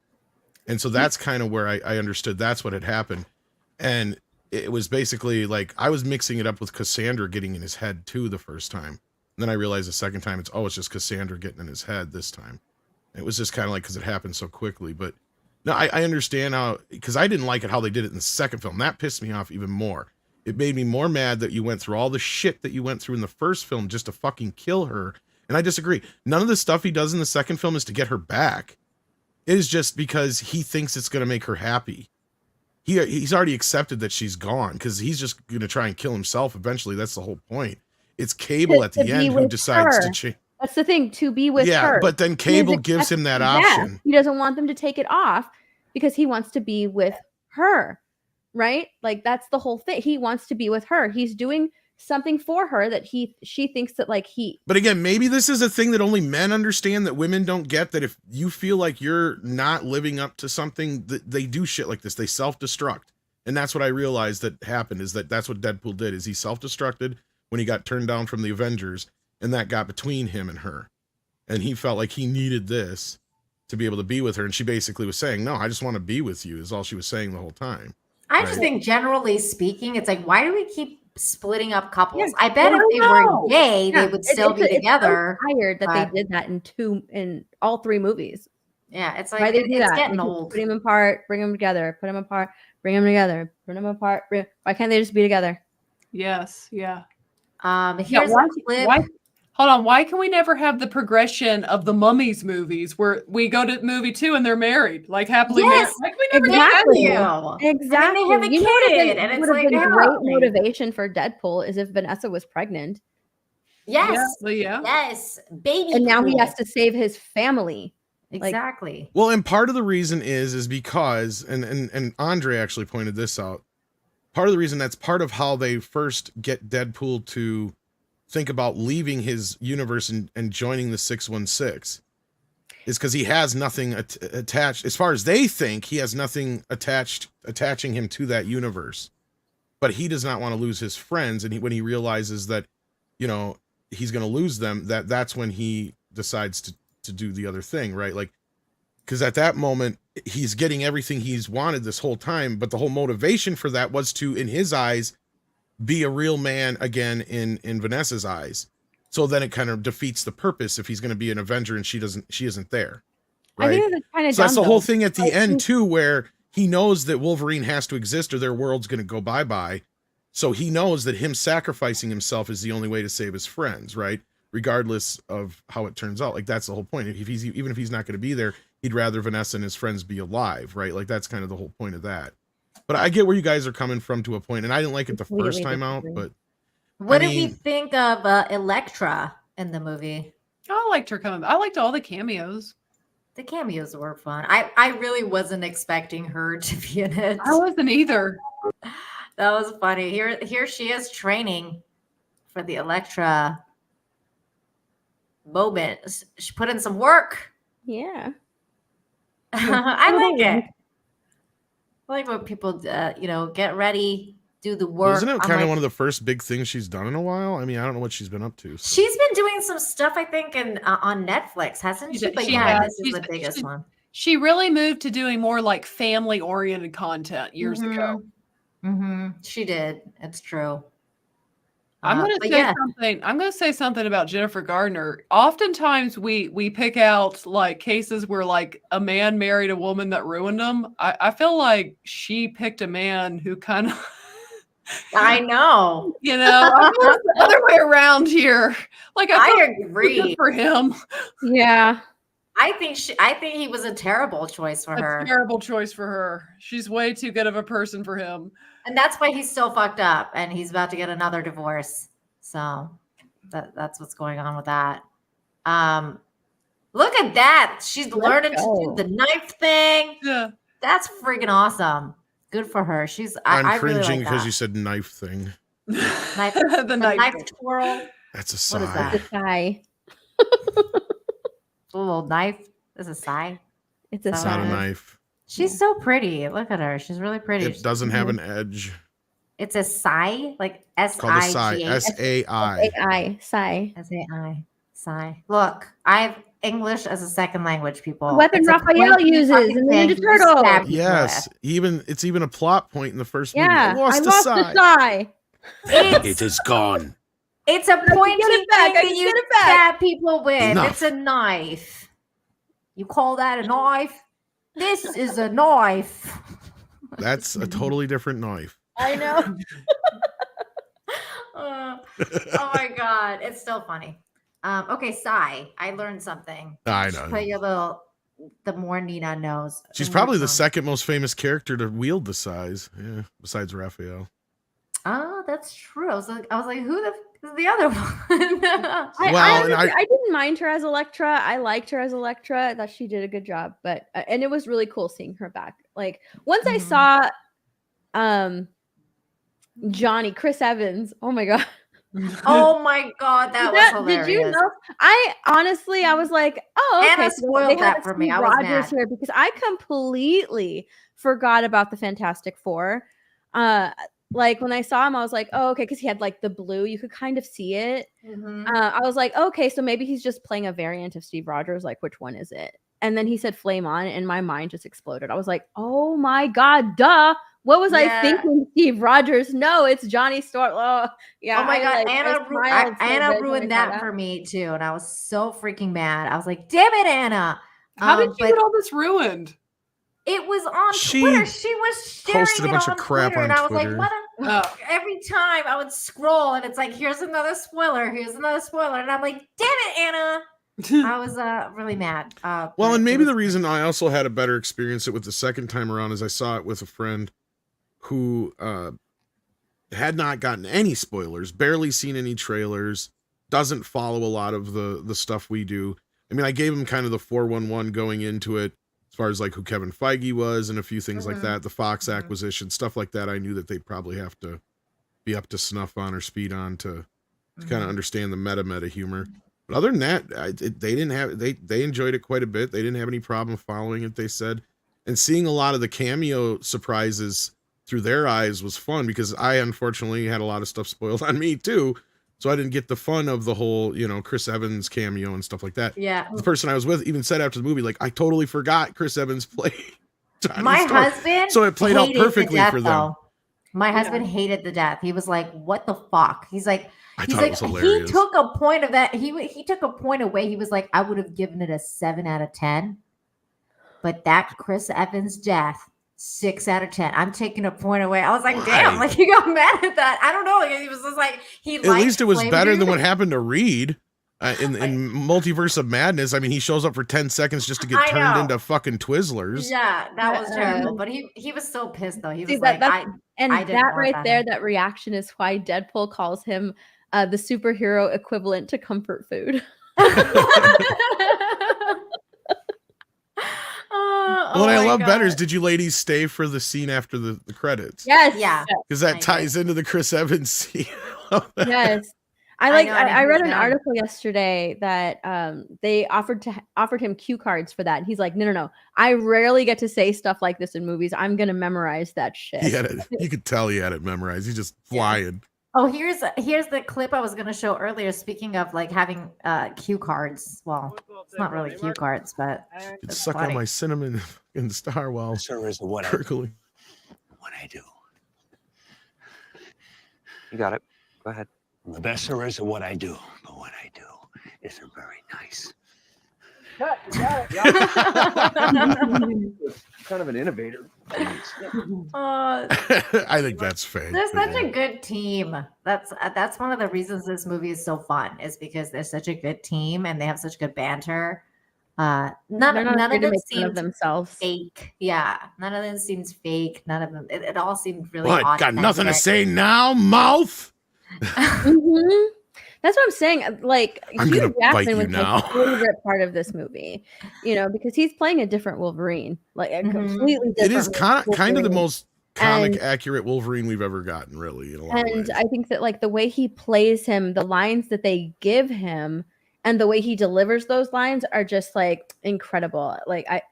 And so that's kind of where I understood that's what had happened. And it was basically like I was mixing it up with Cassandra getting in his head too the first time. And then I realized the second time it's just Cassandra getting in his head this time. It was just kind of like, because it happened so quickly. But no, I understand how, because I didn't like it how they did it in the second film. That pissed me off even more. It made me more mad that you went through all the shit that you went through in the first film just to fucking kill her. And I disagree. None of the stuff he does in the second film is to get her back. It is just because he thinks it's going to make her happy. He's already accepted that she's gone, because he's just going to try and kill himself eventually. That's the whole point. It's Cable at the To end be who with decides her. to change. That's the thing, to be with Yeah, her. but then He is Cable gives him that accepting death. option. He doesn't want them to take it off because he wants to be with her, right? Like that's the whole thing. He wants to be with her. He's doing something for her that she thinks that like he. But again, maybe this is a thing that only men understand that women don't get, that if you feel like you're not living up to something, that they do shit like this. They self-destruct. And that's what I realized that happened, is that's what Deadpool did, is he self-destructed when he got turned down from the Avengers, and that got between him and her. And he felt like he needed this to be able to be with her. And she basically was saying, no, I just want to be with you, is all she was saying the whole time. I just Right. think, generally speaking, it's like, why do we keep splitting up couples? Yeah, I bet I if they know. were gay, Yeah, they would still be it's so together. tired that but- they did that in all 3 movies. Yeah, it's Why like they do it's that? getting They keep old. putting them apart, bring them together, put them apart, bring them together, put them apart. Why can't they just be together? Yes. Yeah. Here's why, a clip. why- hold on. Why can we never have the progression of the Mummies movies where we go to movie 2 and they're married, like happily married? Yes, Why can we never exactly. do that? Exactly. have a You know what kid, and it's would have like, been how great lovely. motivation for Deadpool is if Vanessa was pregnant Yes, Yeah. yes, baby. and now he cool. has to save his family. Exactly. Well, and part of the reason is because, and Andre actually pointed this out, part of the reason that's part of how they first get Deadpool to think about leaving his universe and joining the 616 is because he has nothing attached, as far as they think, he has nothing attaching him to that universe. But he does not want to lose his friends, and when he realizes that, you know, he's going to lose them, that's when he decides to do the other thing, right? Like, because at that moment he's getting everything he's wanted this whole time, but the whole motivation for that was to, in his eyes, be a real man again in Vanessa's eyes. So then it kind of defeats the purpose if he's going to be an Avenger and she isn't there, I right? think that's kind of So that's the dumb, whole though. thing at the Like, end too, where he knows that Wolverine has to exist or their world's going to go bye-bye. So he knows that him sacrificing himself is the only way to save his friends, right? Regardless of how it turns out. Like, that's the whole point. Even if he's not going to be there, he'd rather Vanessa and his friends be alive, right? Like, that's kind of the whole point of that. But I get where you guys are coming from to a point, and I didn't like it the first Completely time out, disagree. but What I did we mean- think of Elektra in the movie? I liked her coming. I liked all the cameos. The cameos were fun. I really wasn't expecting her to be in it. I wasn't either. That was funny. Here she is training for the Elektra moment. She put in some work. Yeah. I like it. I like when people, get ready, do the work. isn't it I'm kind of like, one of the first big things she's done in a while? I mean, I don't know what she's been up to. so. She's been doing some stuff, I think, on Netflix, hasn't She she? did- But she yeah, has. this is the biggest one. She really moved to doing more like family-oriented content years ago. She did. It's true. I'm going but to say yeah. something. I'm going to say something about Jennifer Gardner. Oftentimes we pick out like cases where like a man married a woman that ruined them. I feel like she picked a man who kind of, I know. I feel it's the other way around here. Like I feel agree. good for him. Yeah. I think he was a terrible choice for A her. terrible choice for her. She's way too good of a person for him. And that's why he's still fucked up and he's about to get another divorce. So that's what's going on with that. Look at that. She's learning to do the knife thing. Yeah. That's freaking awesome. Good for her. I'm I really cringing like because that. you said knife thing. Knife, the the knife. knife twirl. That's a What is sigh. that? It's a sigh. A little knife. This is a sigh. It's a It's It's not a sigh. knife. She's so pretty. Look at her. She's really pretty. It doesn't have an edge. It's a sigh, like Called a sigh. S-I-G-H. S-A-I. AI. Sigh. S-A-I. Sigh. Look, I have English as a second language, people. The weapon It's a Raphael pointy uses fucking in the thing Ninja you Turtles. stab people Yes, with. it's even a plot point in the first Yeah. movie. I lost I a lost sigh. the sigh. It's, is gone. it's a pointy get it back. thing I that can you get it back. stab people with. Enough. It's a knife. You call that a knife? This is a knife. That's a totally different knife. I know. Oh my god, it's still funny. Okay, sigh. I learned something. I Put know. your the more Nina knows. She's the probably more the fun. second most famous character to wield the size. Yeah, besides Raphael. Oh, that's true. I was like, who the? This is the other one. I didn't mind her as Elektra. I liked her as Elektra. I thought she did a good job, but and it was really cool seeing her back. Like once I saw Johnny Chris Evans, oh my god. Oh my god, that was hilarious. Did you know? I honestly, I was like, oh, okay. Anna spoiled that for me. I was mad here because I completely forgot about the Fantastic Four. Like when I saw him, I was like, oh, okay, because he had like the blue, you could kind of see it. I was like, okay, so maybe he's just playing a variant of Steve Rogers. Like, which one is it? And then he said Flame On, and my mind just exploded. I was like, oh my god, duh. What was I thinking? Steve Rogers? No, it's Johnny Storm. Oh, yeah. Oh my god, Anna Anna ruined that for me too, and I was so freaking mad. I was like, damn it, Anna. How did you get all this ruined? It was on Twitter. She was sharing posted a bunch of crap Twitter, on and I was Twitter. like, what? Every time I would scroll, and it's like, here's another spoiler. Here's another spoiler, and I'm like, damn it, Anna. I was really mad. Well, and maybe the reason I also had a better experience with the second time around is I saw it with a friend who had not gotten any spoilers, barely seen any trailers, doesn't follow a lot of the stuff we do. I mean, I gave him kind of the 411 going into it, as far as like who Kevin Feige was and a few things like that, the Fox acquisition, stuff like that. I knew that they'd probably have to be up to snuff on or speed on to kind of understand the meta humor. But other than that, they didn't have they enjoyed it quite a bit. They didn't have any problem following it, they said. And seeing a lot of the cameo surprises through their eyes was fun, because I unfortunately had a lot of stuff spoiled on me too. So I didn't get the fun of the whole, Chris Evans cameo and stuff like that. Yeah. The person I was with even said after the movie, like, I totally forgot Chris Evans played Johnny My Storm. husband So it played out perfectly for them. Though. My husband hated the death. He was like, what the fuck? He's like, I thought it was hilarious. He took a point of that. He took a point away. He was like, I would have given it a 7 out of 10. But that Chris Evans death, 6 out of 10. I'm taking a point away. I was like, damn, like he got mad at that. I don't know. He was just like, at least it was better than what happened to Reed in Multiverse of Madness. I mean, he shows up for 10 seconds just to get turned into fucking Twizzlers. Yeah, that was terrible. But he was so pissed though. He was that like, there, that reaction is why Deadpool calls him the superhero equivalent to comfort food. What I love better is, did you ladies stay for the scene after the credits? Yes. Yeah. Because that ties into the Chris Evans scene. Yes. I read an article yesterday that they offered him cue cards for that. And he's like, no. I rarely get to say stuff like this in movies. I'm gonna memorize that shit. You could tell he had it memorized. He's just flying. Oh, here's the clip I was going to show earlier. Speaking of like having cue cards. Well, it's not really cue cards, but it's suck on my cinnamon in the star while percolating. What I do. You got it. Go ahead. I'm the best there is at what I do, but what I do isn't very nice. Kind of an innovator. I think that's fake. They're such a good team. That's one of the reasons this movie is so fun, is because they're such a good team and they have such good banter. None of them seems themselves fake. Yeah, none of them seems fake. None of them. It all seemed really. What? Got nothing to say now, mouth? That's what I'm saying. Like, Hugh Jackman was now. my favorite part of this movie, because he's playing a different Wolverine, like a completely different. It is kind of the most comic accurate Wolverine we've ever gotten, really. In a lot of ways. I think that like the way he plays him, the lines that they give him, and the way he delivers those lines are just like incredible. Like I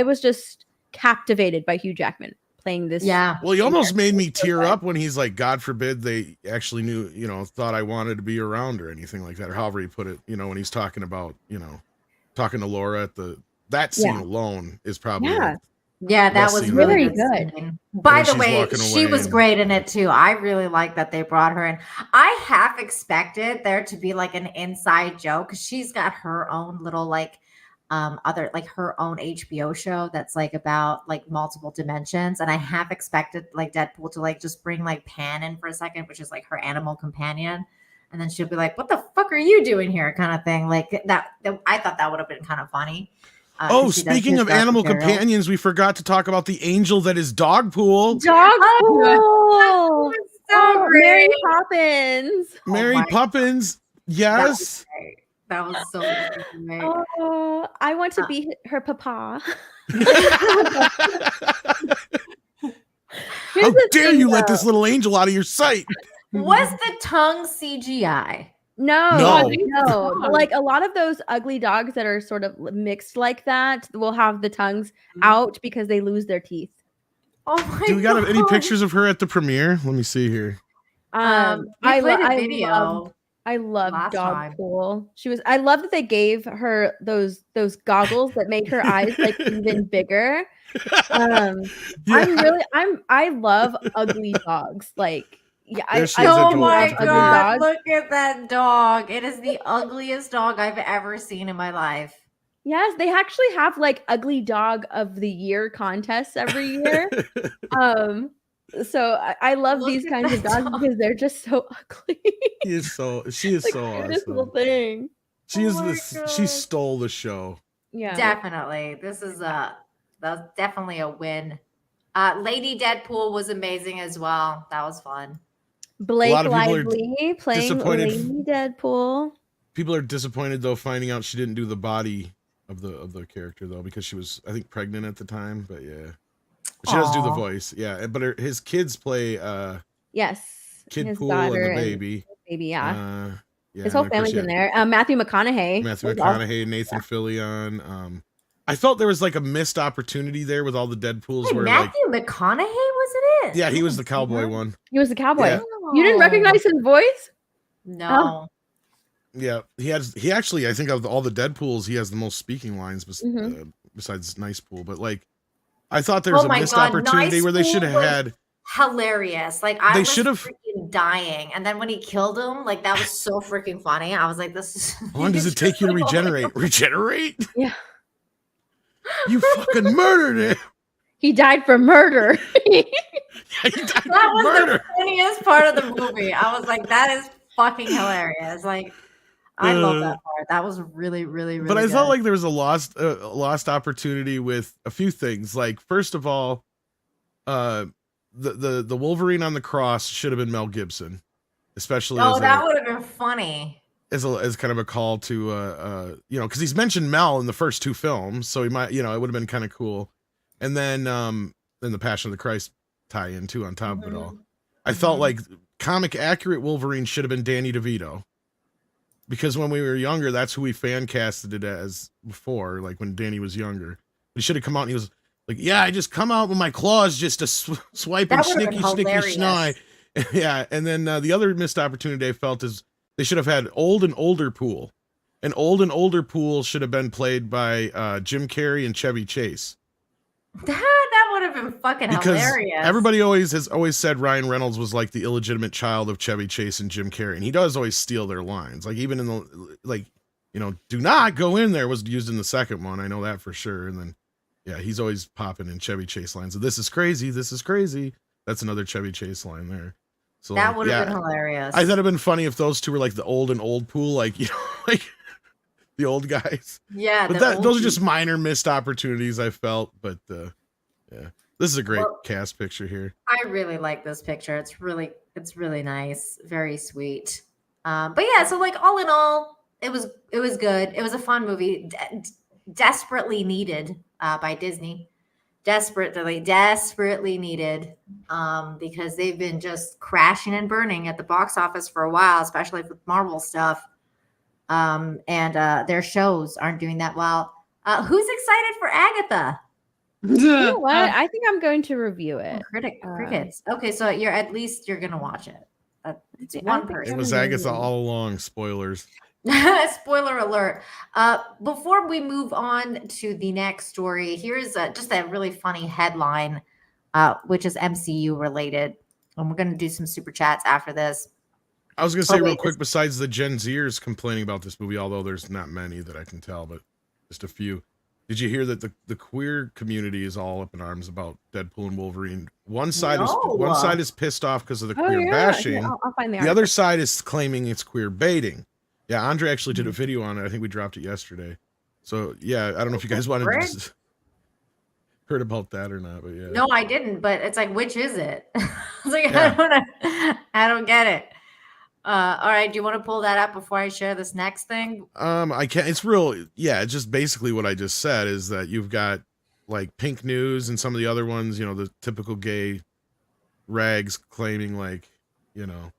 was just captivated by Hugh Jackman playing this. Yeah. Well, he almost made me tear up when he's like, God forbid they actually knew, thought I wanted to be around or anything like that, or however he put it, when he's talking about, talking to Laura at that scene alone is probably. Yeah, that was really good. By the way, she was great in it too. I really like that they brought her in. I half expected there to be like an inside joke, because she's got her own little like her own HBO show that's like about like multiple dimensions, and I half expected like Deadpool to like just bring like Pan in for a second, which is like her animal companion, and then she'll be like, what the fuck are you doing here, kind of thing. Like that I thought that would have been kind of funny. Speaking of animal companions, we forgot to talk about the angel that is Dogpool. Dogpool. So great. Mary Poppins. Mary my Poppins. That was Yes. great. That was so fucking great. Oh, I want to be her papa. Here's How the dare thing, you let though. this little angel out of your sight? Was the tongue CGI? No, No. no. Like a lot of those ugly dogs that are sort of mixed like that will have the tongues out because they lose their teeth. Oh my Do we got any God. pictures of her at the premiere? Let me see here. We I played a loved video. I love last Dog time. Pool. I love that they gave her those goggles that made her eyes like even bigger. Yeah. I love ugly dogs. Like, yeah, There she I is at Oh the- my at the premiere. God, look at that dog. It is the ugliest dog I've ever seen in my life. Yes, they actually have like ugly dog of the year contests every year. So I love Look these at kinds of that dogs dog. because they're just so ugly. She is so Like, so cutest little awesome. thing. She is Oh my this. She God. stole the show. Yeah. Definitely. That was definitely a win. Lady Deadpool was amazing as well. That was fun. Blake lot of people are Lively playing disappointed. Lady Deadpool. People are disappointed though, finding out she didn't do the body of the character though, because she was, I think, pregnant at the time. But yeah, she does do the Aw. voice. Yeah, but his kids play Yes. Kid his Pool daughter and the baby. baby, yeah. Yeah, His and whole of course, family's in yeah, there. Matthew McConaughey. Matthew was also- McConaughey, Nathan Fillion. I felt there was like a missed opportunity there with all the Deadpools Hey, where like, Matthew McConaughey was in it? yeah, he I was the didn't see cowboy him. one. He was the cowboy. Yeah. You didn't recognize his voice? No. Yeah, he actually, I think of all the Deadpools, he has the most speaking lines besides Nice Pool. But like, I thought there was Oh a my missed God, opportunity Nice where they Pool should have was had. Hilarious. Like I They was should've- freaking dying. And then when he killed him, like that was so freaking funny. I was like, this is How long does it take you to regenerate? Regenerate? Yeah. You fucking murdered him. He died for murder. Yeah, he died That for was murder. the funniest part of the movie. I was like, that is fucking hilarious. Like, I love that part. That was really, really, really But I good. felt like there was a lost opportunity with a few things. Like, first of all, the Wolverine on the cross should have been Mel Gibson, especially Oh, as that would have been funny. as kind of a call to because he's mentioned Mel in the first two films, so he might, it would have been kind of cool. And then the Passion of the Christ tie-in too on top of it all. I felt like comic accurate Wolverine should have been Danny DeVito, because when we were younger, that's who we fan casted it as before, like when Danny was younger. He should have come out and he was like, yeah, I just come out with my claws just to swipe That and would have been snicky hilarious. schny. Yeah, and then the other missed opportunity I felt is they should have had old and older Pool. An old and older Pool should have been played by Jim Carrey and Chevy Chase. That would have been fucking Because hilarious. everybody has always said Ryan Reynolds was like the illegitimate child of Chevy Chase and Jim Carrey, and he does always steal their lines. Like even in the do not go in there was used in the second one. I know that for sure. And then yeah, he's always popping in Chevy Chase lines. This is crazy. This is crazy. That's another Chevy Chase line there. So that would have been hilarious. I thought it'd been funny if those two were like the old and old Pool, like like the old guys. Yeah, But those are just minor missed opportunities I felt. But yeah, this is a great cast picture here. I really like this picture. It's really nice, very sweet. But yeah, so like all in all, it was good. It was a fun movie, desperately needed by Disney. Desperately needed because they've been just crashing and burning at the box office for a while, especially with Marvel stuff. And their shows aren't doing that well. Who's excited for Agatha? You know what? I think I'm going to review it. Crickets. Okay, so you're gonna watch it. It's one person. It was Agatha all along. Spoilers. Spoiler alert. Before we move on to the next story, here's just a really funny headline, which is MCU related. And we're going to do some super chats after this. I was going to say real quick, besides the Gen Zers complaining about this movie, although there's not many that I can tell, but just a few. Did you hear that the queer community is all up in arms about Deadpool and Wolverine? One side is pissed off because of the queer bashing. Yeah, I'll find the other side is claiming it's queer baiting. Yeah, Andre actually did a video on it. I think we dropped it yesterday. So yeah, I don't know if you guys wanted to heard about that or not, but yeah. No, I didn't. But it's like, which is it? It's like I don't get it. All right. Do you want to pull that up before I share this next thing? I can't. It's real. Yeah, it's just basically what I just said is that you've got like Pink News and some of the other ones. You know, the typical gay rags claiming like, you know.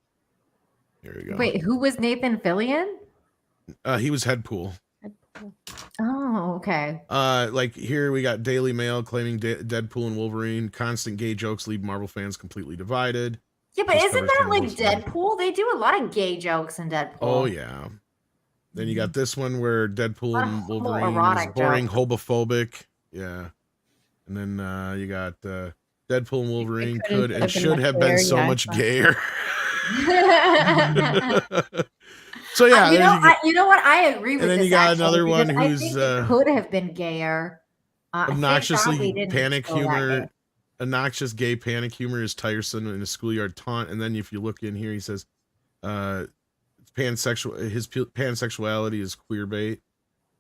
Here we go. Wait, who was Nathan Fillion? He was Headpool. Oh, okay. Like here we got Daily Mail claiming Deadpool and Wolverine. Constant gay jokes leave Marvel fans completely divided. Yeah, but Just isn't covers that like most of them. Deadpool? They do a lot of gay jokes in Deadpool. Oh yeah. Then you got this one where Deadpool lot and of Wolverine is homoerotic boring, jokes. homophobic. Yeah. And then you got Deadpool and Wolverine couldn't could have and been should much have been gayer, so yeah, much but- gayer. So yeah, you there's know, you get- you know what? I agree with and then this. you got actually, another one because I who's think it could have been gayer. Thank God we obnoxiously didn't panic go that humor. gay. Obnoxious gay panic humor is tiresome in a schoolyard taunt. And then if you look in here, he says, pansexual. His pansexuality is queer bait,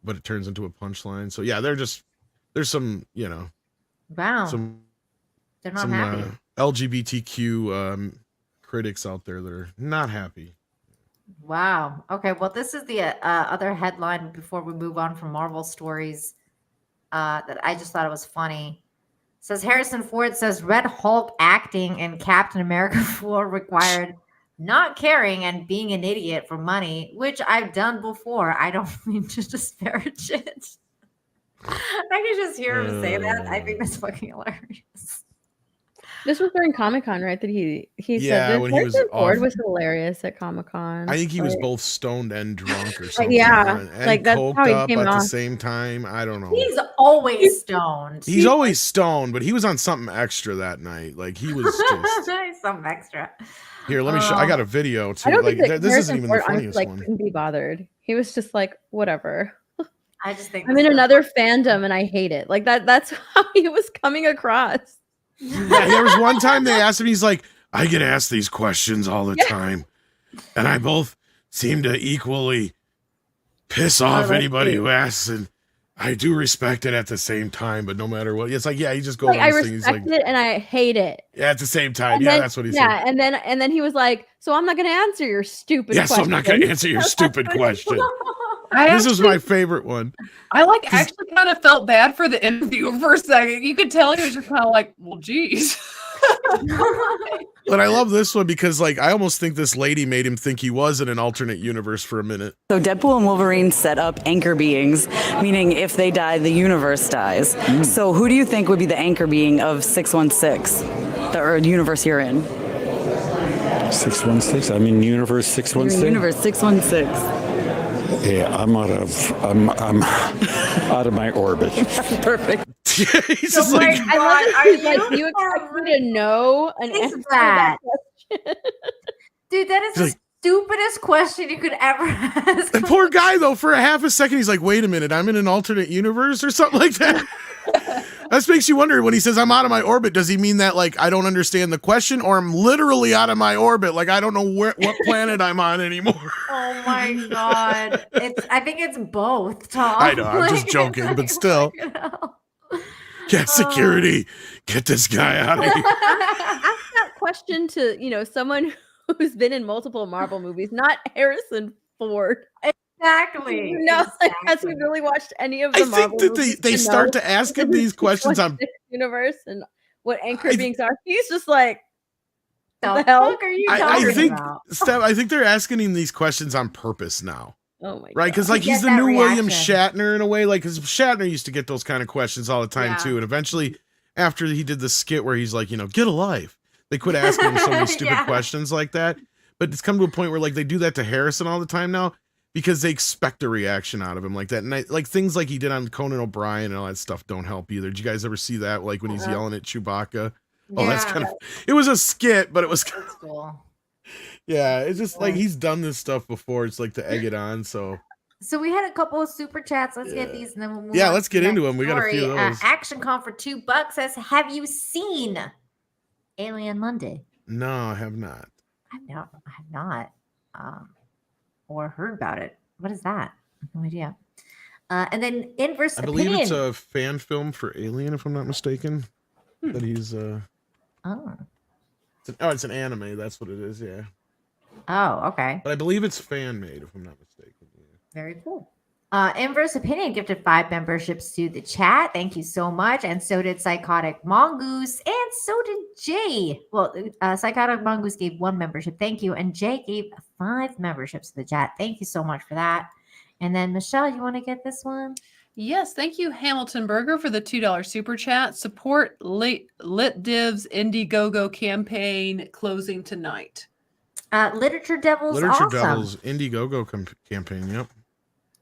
but it turns into a punchline. So yeah, there's some, you know, Wow, some they're not happy. LGBTQ critics out there that are not happy. Wow. Okay. Well, this is the other headline before we move on from Marvel stories that I just thought it was funny. It says Harrison Ford says Red Hulk acting in Captain America 4 required not caring and being an idiot for money, which I've done before. I don't mean to disparage it. I can just hear him say that. I think that's fucking hilarious. This was during Comic-Con, right? That he Yeah, said this. when he was Harrison Ford off- was hilarious at Comic-Con. I think he was Like, both stoned and drunk or something. yeah, and like, that's coked how he up came at the off. same time. I don't know. He's always stoned. He's always stoned, but he was on something extra that night. Like he was just Some extra. here. Let me show. I got a video too. I don't Like think that this isn't Harrison even Ford the honestly, funniest like, one. couldn't be bothered. He was just like, whatever. I just think I'm this in is another fandom and I hate it. Like that's how he was coming across. Yeah, there was one time they asked him. He's like, I get asked these questions all the time, and I both seem to equally piss off like anybody it. who asks, and I do respect it at the same time. But no matter what, it's like, yeah, he just goes Like, on I this thing. He's respect like, it and I hate it. yeah, at the same time. And Yeah, then- that's what he yeah, said. and then he was like, "So I'm not going to answer your stupid Yeah, so question." I'm not going to answer your stupid question. This is my favorite one. I like actually kind of felt bad for the interviewer for a second. You could tell he was just kind of like, well, geez. But I love this one because, like, I almost think this lady made him think he was in an alternate universe for a minute. So Deadpool and Wolverine set up anchor beings, meaning if they die, the universe dies. So who do you think would be the anchor being of 616, the universe you're in? 616. I'm in universe You're in 616. universe 616. Yeah, I'm out of my orbit. Perfect. He's just Oh my like, I love God, that are he's like, you "Do you expect me to know an Is answer to that? question?" Dude, that is the Like- stupidest question you could ever ask. the poor guy though, for a half a second, he's like, wait a minute, I'm in an alternate universe or something like that. That makes you wonder when he says I'm out of my orbit. Does he mean that like I don't understand the question, or I'm literally out of my orbit? Like I don't know what planet I'm on anymore. Oh my God. I think it's both, Tom. I know, I'm just Like, joking, it's but like, still. you know. Get security. Get this guy out of here. Ask that question to someone who's been in multiple Marvel movies, not Harrison Ford. Exactly. Like, has he exactly. really watched any of the I Marvel think that movies they to start know to ask him the these questions on 616 universe and what anchor I- beings are. He's just like, The the hell? fuck are you I talking think about? Steph, I think they're asking him these questions on purpose now. oh my Right, god. because like To he's get the that new William reaction. Shatner in a way, like because Shatner used to get those kind of questions all the time Yeah. too, and eventually, after he did the skit where he's like, get a life, they quit asking him so many stupid Yeah. questions like that. But it's come to a point where like they do that to Harrison all the time now because they expect a reaction out of him like that, and like things like he did on Conan O'Brien and all that stuff don't help either. Did you guys ever see that? Like when he's yelling at Chewbacca. Oh, that's Yeah, kind of. It was a skit, but it was. that's cool. Yeah, it's just like Yeah. he's done this stuff before. It's like to egg it on. So So we had a couple of super chats. Let's get Yeah. these, and then we'll move Yeah, on let's to the get into next them. We got a few of story. those. ActionCom for $2 says, "Have you seen Alien Monday?" no, I have not. I have not, or heard about it. What is that? I have no idea. And then inverse I believe opinion. it's a fan film for Alien, if I'm not mistaken. That he's Oh. it's an anime. That's what it is. Yeah. Oh, okay. But I believe it's fan made, if I'm not mistaken. Very cool. Inverse Opinion gifted 5 memberships to the chat. Thank you so much. And so did Psychotic Mongoose. And so did Jay. Well, Psychotic Mongoose gave 1 membership. Thank you. And Jay gave 5 memberships to the chat. Thank you so much for that. And then Michelle, you want to get this one? Yes, thank you, Hamilton Burger, for the $2 super chat. Support Lit Div's Indiegogo campaign closing tonight. Literature Devils. Literature awesome. Devils Indiegogo campaign. Yep.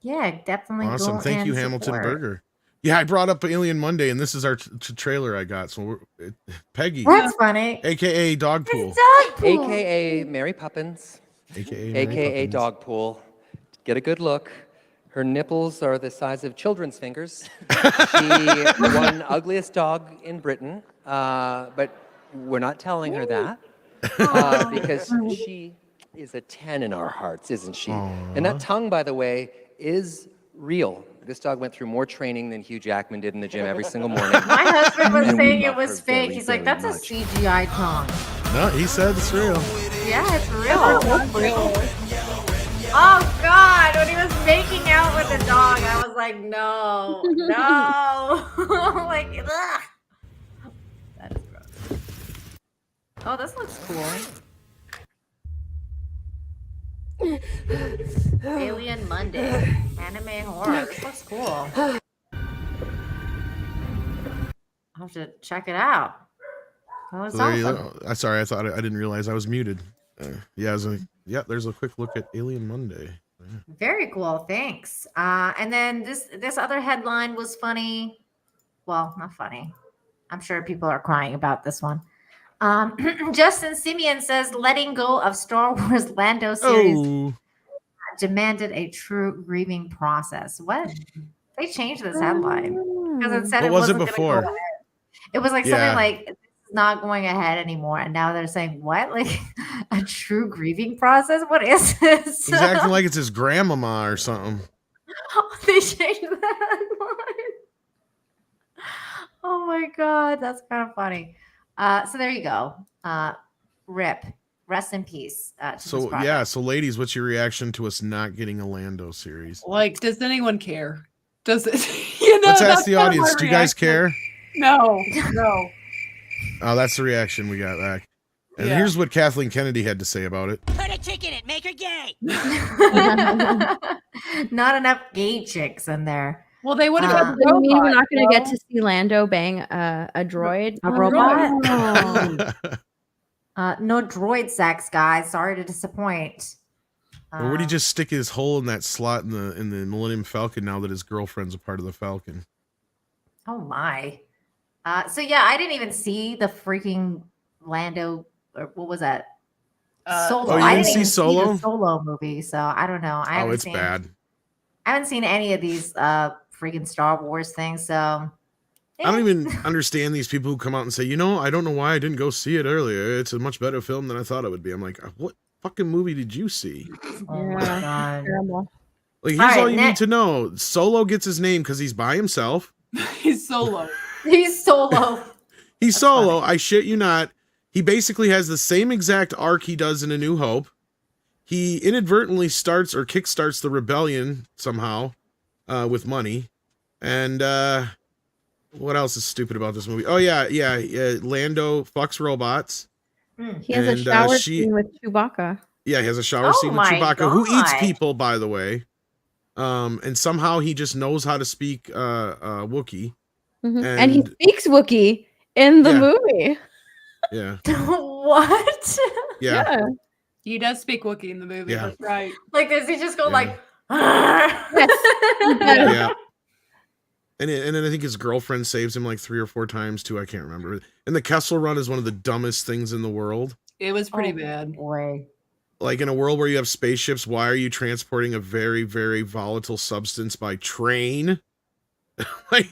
Yeah, definitely. Awesome. Go Thank you, and Hamilton support. Burger. Yeah, I brought up Alien Monday, and this is our trailer I got. So Peggy, That's funny. aka Dogpool, It's Deadpool. AKA Mary Poppins, aka Mary AKA Poppins. Dogpool. Get a good look. Her nipples are the size of children's fingers. She won Ugliest Dog in Britain, but we're not telling her that because she is a 10 in our hearts, isn't she? And that tongue, by the way, is real. This dog went through more training than Hugh Jackman did in the gym every single morning. My husband was And we saying it love her was fake. very, He's like, very that's a much. CGI tongue. No, he said it's real. Yeah, it's real. Oh God! When he was making out with the dog, I was like, no, no, like, ugh. That is gross. Oh, this looks cool. Alien Monday, anime horror. This looks cool. I'll have to check it out. Oh, it's So there you awesome. go. Sorry, I thought I didn't realize I was muted. Yeah, I was like, yeah. There's a quick look at Alien Monday. Very cool. Thanks. And then this other headline was funny. Well, not funny. I'm sure people are crying about this one. Justin Simeon says, letting go of Star Wars Lando series Oh, demanded a true grieving process. What? They changed this headline because it said What it was it wasn't gonna before? go ahead. It was like Yeah. something like, this is not going ahead anymore. And now they're saying, what? Like a true grieving process? What is this? he's acting like it's his grandmama or something. They changed the headline. Oh my God, that's kind of funny. So there you go. Rip. Rest in peace. To this So project. yeah, so ladies, what's your reaction to us not getting a Lando series? Like, does anyone care? Does it? You know, Let's ask that's the kind of audience. my Do you guys reaction. care? No, no. Oh, that's the reaction we got back. And Yeah. here's what Kathleen Kennedy had to say about it. Put a chick in it, make her gay. Not enough gay chicks in there. Well, they would have had Does it mean we're robot, not going to get no? to see Lando bang a droid? A robot? Oh. No droid sex, guys. Sorry to disappoint. Or would he just stick his hole in that slot in the Millennium Falcon now that his girlfriend's a part of the Falcon? Oh my. So yeah, I didn't even see the freaking Lando. Or what was that? Solo. Oh, you I didn't see even Solo? the Solo movie, so I don't know. I Oh, haven't it's seen, bad. I haven't seen any of these freaking Star Wars things. So I don't even understand these people who come out and say, you know, I don't know why I didn't go see it earlier. It's a much better film than I thought it would be. I'm like, what fucking movie did you see? Oh my God. Terrible. Like, here's All right, all you need next. to know. Solo gets his name because he's by himself. He's solo. He's Solo. He's solo. I shit you not. He basically has the same exact arc he does in A New Hope. He inadvertently starts or kickstarts the rebellion somehow with money. And what else is stupid about this movie? Oh, yeah. Lando fucks robots. He has And, a shower she- scene with Chewbacca. Yeah, he has a shower Oh scene with my Chewbacca, who eats God. people, by the way. And somehow he just knows how to speak Wookiee. Mhm. And he And- speaks Wookiee in the Yeah. movie. Yeah. What? Yeah. He does speak Wookiee in the movie. Yeah. That's right. Like, does he just go Yeah. like? Yeah. And then I think his girlfriend saves him like 3 or 4 times too. I can't remember. And the Kessel Run is one of the dumbest things in the world. It was pretty Oh, bad. Boy. Like, in a world where you have spaceships, why are you transporting a very, very volatile substance by train? Like,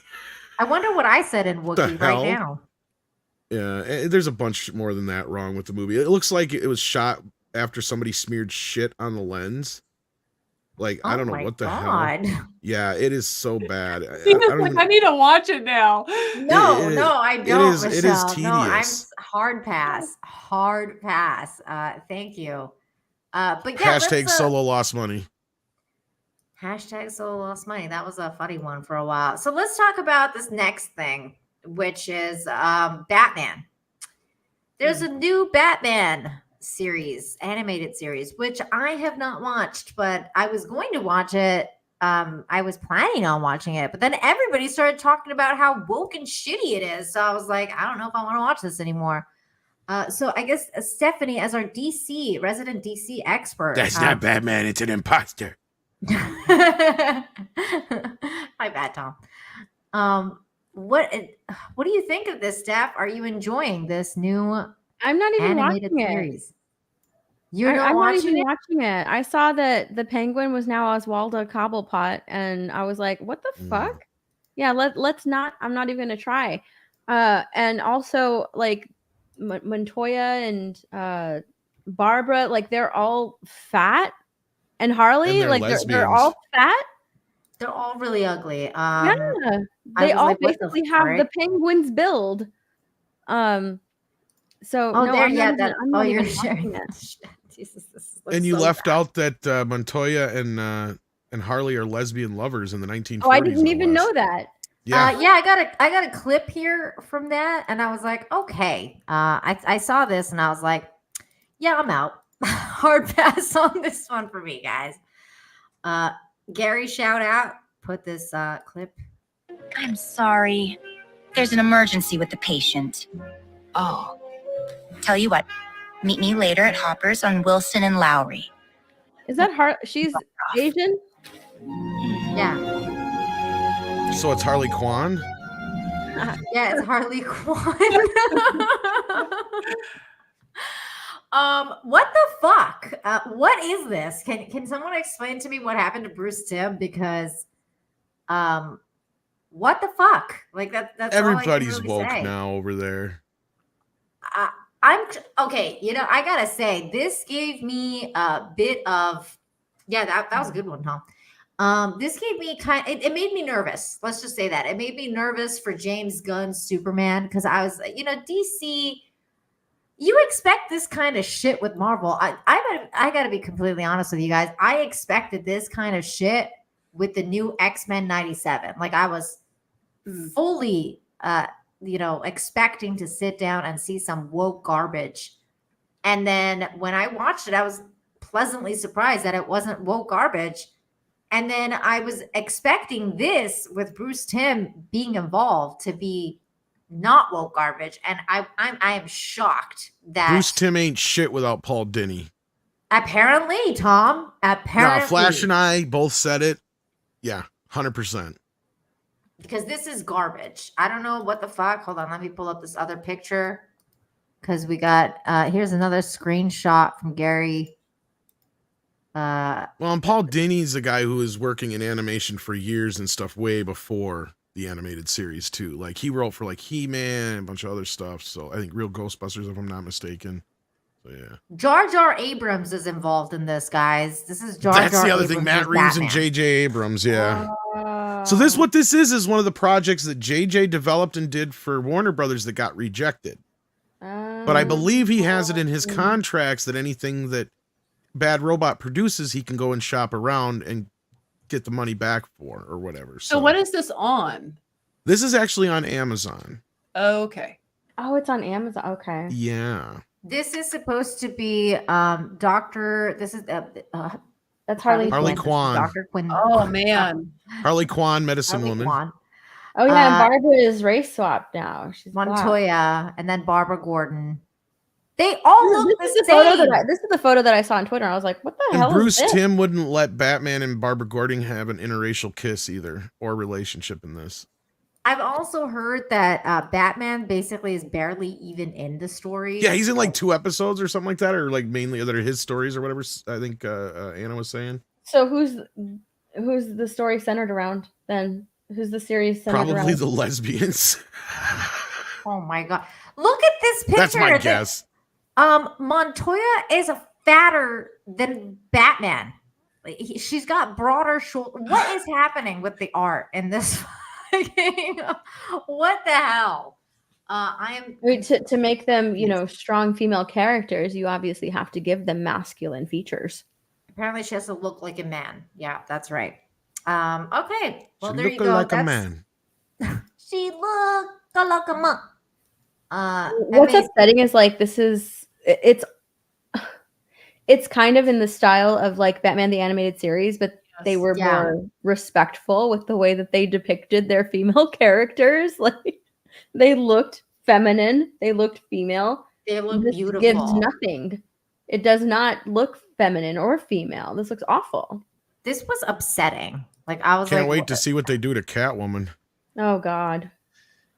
I wonder what I said in Wookiee hell? right now. yeah, there's a bunch more than that wrong with the movie. It looks like it was shot after somebody smeared shit on the lens. Like, I Oh don't know my what the hell. God. Yeah, it is so bad. I He was don't like, even- I need to watch it now. No, It- no, I it don't, is- it Michelle. is No, I'm tedious. hard pass. Hard pass. Thank you. But yeah, Hashtag let's, Solo lost money. hashtag Solo lost money. That was a funny one for a while. So let's talk about this next thing, which is Batman. There's a new Batman series, animated series, which I have not watched, but I was going to watch it. I was planning on watching it, but then everybody started talking about how woke and shitty it is. So I was like, I don't know if I want to watch this anymore. So I guess Stephanie, as our resident DC expert. That's not Batman. It's an imposter. My bad, Tom. What do you think of this, Steph? Are you enjoying this new I'm not even animated watching it. series? You're I'm not watching even it? watching it. I saw that the Penguin was now Oswaldo Cobblepot, and I was like, "What the fuck?" Yeah, let's not. I'm not even gonna try. And also like Montoya and Barbara, like they're all fat, and Harley, they're like they're all lesbians. fat. They're all really ugly. Yeah, I they was all like, what the basically have the frick? Penguin's build. So Oh, no, there, I'm yeah. not even, I'm not You're even sharing watching that. it. Jesus, this And you so left bad. out that Montoya and Harley are lesbian lovers in the 1940s. Oh, I didn't no even less. know that. Yeah. Yeah, I got a clip here from that, and I was like, okay. I saw this, and I was like, yeah, I'm out. Hard pass on this one for me, guys. Gary, shout out. Put this clip. I'm sorry. There's an emergency with the patient. Oh. Tell you what, meet me later at Hopper's on Wilson and Lowry. Is that she's Asian? Yeah. So it's Harley Quinn? Yeah, it's Harley Quinn. What the fuck? What is this? Can someone explain to me what happened to Bruce Timm? Because what the fuck? Like that's Everybody's all I can woke really say. now over there. I'm okay. You know, I gotta say, this gave me a bit of, yeah, that was a good one, Tom. This gave me it made me nervous. Let's just say that it made me nervous for James Gunn's Superman, because I was, DC. You expect this kind of shit with Marvel. I gotta be completely honest with you guys. I expected this kind of shit with the new X-Men 97. Like I was fully expecting to sit down and see some woke garbage. And then when I watched it, I was pleasantly surprised that it wasn't woke garbage. And then I was expecting this with Bruce Timm being involved to be not woke garbage. And I am shocked that Bruce Timm ain't shit without Paul Dini. apparently, Tom, apparently. No, Flash and I both said it. Yeah, 100%. Because this is garbage. I don't know what the fuck. Hold on, let me pull up this other picture. Because we got here's another screenshot from Gary. Well, and Paul Dini's a guy who was working in animation for years and stuff way before the animated series too. Like he wrote for like He-Man and a bunch of other stuff. So I think Real Ghostbusters, if I'm not mistaken. So yeah. Jar Jar Abrams is involved in this, guys. This is Jar Jar. That's the other Abrams thing. Matt as Reeves Batman. and J.J. Abrams. Yeah. So what this is one of the projects that J.J. developed and did for Warner Brothers that got rejected. But I believe he has it in his contracts that anything that Bad Robot produces, he can go and shop around and get the money back for or whatever. So what is this on? This is actually on Amazon. Okay. Oh, it's on Amazon. Okay. Yeah. This is supposed to be Doctor. This is that's Harley Quinn. Dr. Quinn. Oh man. Harley Quinn, medicine Harley woman. Quinn. Oh yeah, and Barbara is race swapped now. She's Montoya, and then Barbara Gordon. They all look the same. This is the photo that I saw on Twitter. I was like, what the hell And Bruce is this? Timm wouldn't let Batman and Barbara Gordon have an interracial kiss either or relationship in this. I've also heard that Batman basically is barely even in the story. Yeah, he's in like 2 episodes or something like that, or like mainly that are his stories or whatever. I think Anna was saying. So who's the story centered around then? Who's the series centered around? Probably the lesbians. Oh my god! Look at this picture. That's my guess. Montoya is fatter than Batman. She's got broader shoulders. What is happening with the art in this? What the hell? I am I mean, to make them, strong female characters, you obviously have to give them masculine features. apparently she has to look like a man. Yeah, that's right. Okay. Well, She there you looking go. like a That's man. she look like a man. What's amazing. upsetting is like it's kind of in the style of like Batman the Animated Series, but they were Yeah. more respectful with the way that they depicted their female characters. Like they looked feminine, they looked female. They look This beautiful. gives nothing. It does not look feminine or female. This looks awful. This was upsetting. Like I was Can't like, wait to see what they do to Catwoman. Oh God.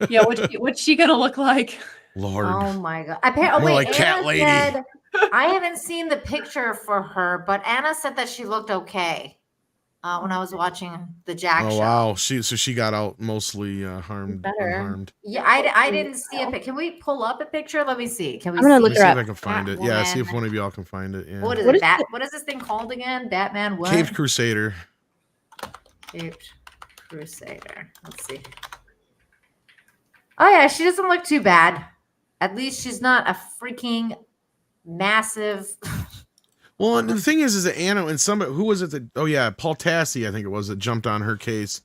Yeah, what's she gonna look like? Lord. oh my god. Apparently, More like Cat Anna Lady. said, I haven't seen the picture for her, but Anna said that she looked okay when I was watching the Jack Oh show. wow, she got out mostly unharmed. Yeah, I didn't see it. Can we pull up a picture? Let me see. Can we I'm gonna see? Let look me see her if up. I can find it. Yeah, see if Catwoman. one of y'all can find it. Yeah. What is What it? is What is this thing called again? Batman what? Caped Crusader. Caped Crusader. Let's see. Oh yeah, she doesn't look too bad. At least she's not a freaking massive. Well, and the thing is that Anna and somebody who was it that? Oh yeah, Paul Tassi, I think it was, that jumped on her case.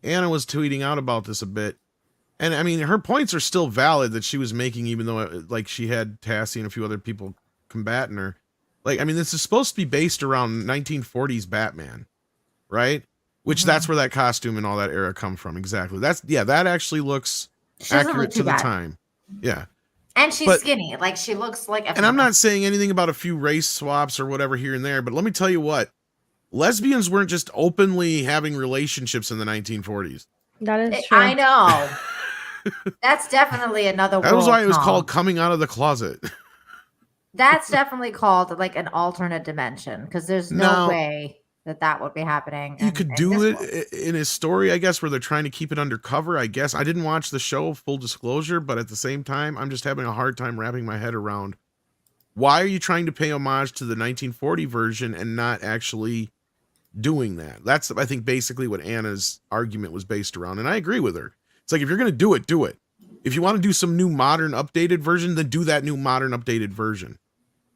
Anna was tweeting out about this a bit, and I mean her points are still valid that she was making, even though like she had Tassi and a few other people combating her. Like I mean, this is supposed to be based around 1940s Batman, right? Which that's where that costume and all that era come from. Exactly. That actually looks She doesn't look accurate too to the bad. time. Yeah. And she's But- skinny. Like she looks like a And I'm not saying anything about a few race swaps or whatever here and there, but let me tell you what. Lesbians weren't just openly having relationships in the 1940s. That is true. I know. That's definitely another That was world, why it was Tom. called coming out of the closet. That's definitely called like an alternate dimension because there's no Now- way that would be happening. You in- could in do this it world. in his story, I guess, where they're trying to keep it undercover, I guess. I didn't watch the show, full disclosure, but at the same time, I'm just having a hard time wrapping my head around why are you trying to pay homage to the 1940 version and not actually doing that? That's, I think, basically what Anna's argument was based around, and I agree with her. It's like, if you're going to do it, do it. If you want to do some new modern updated version, then do that new modern updated version.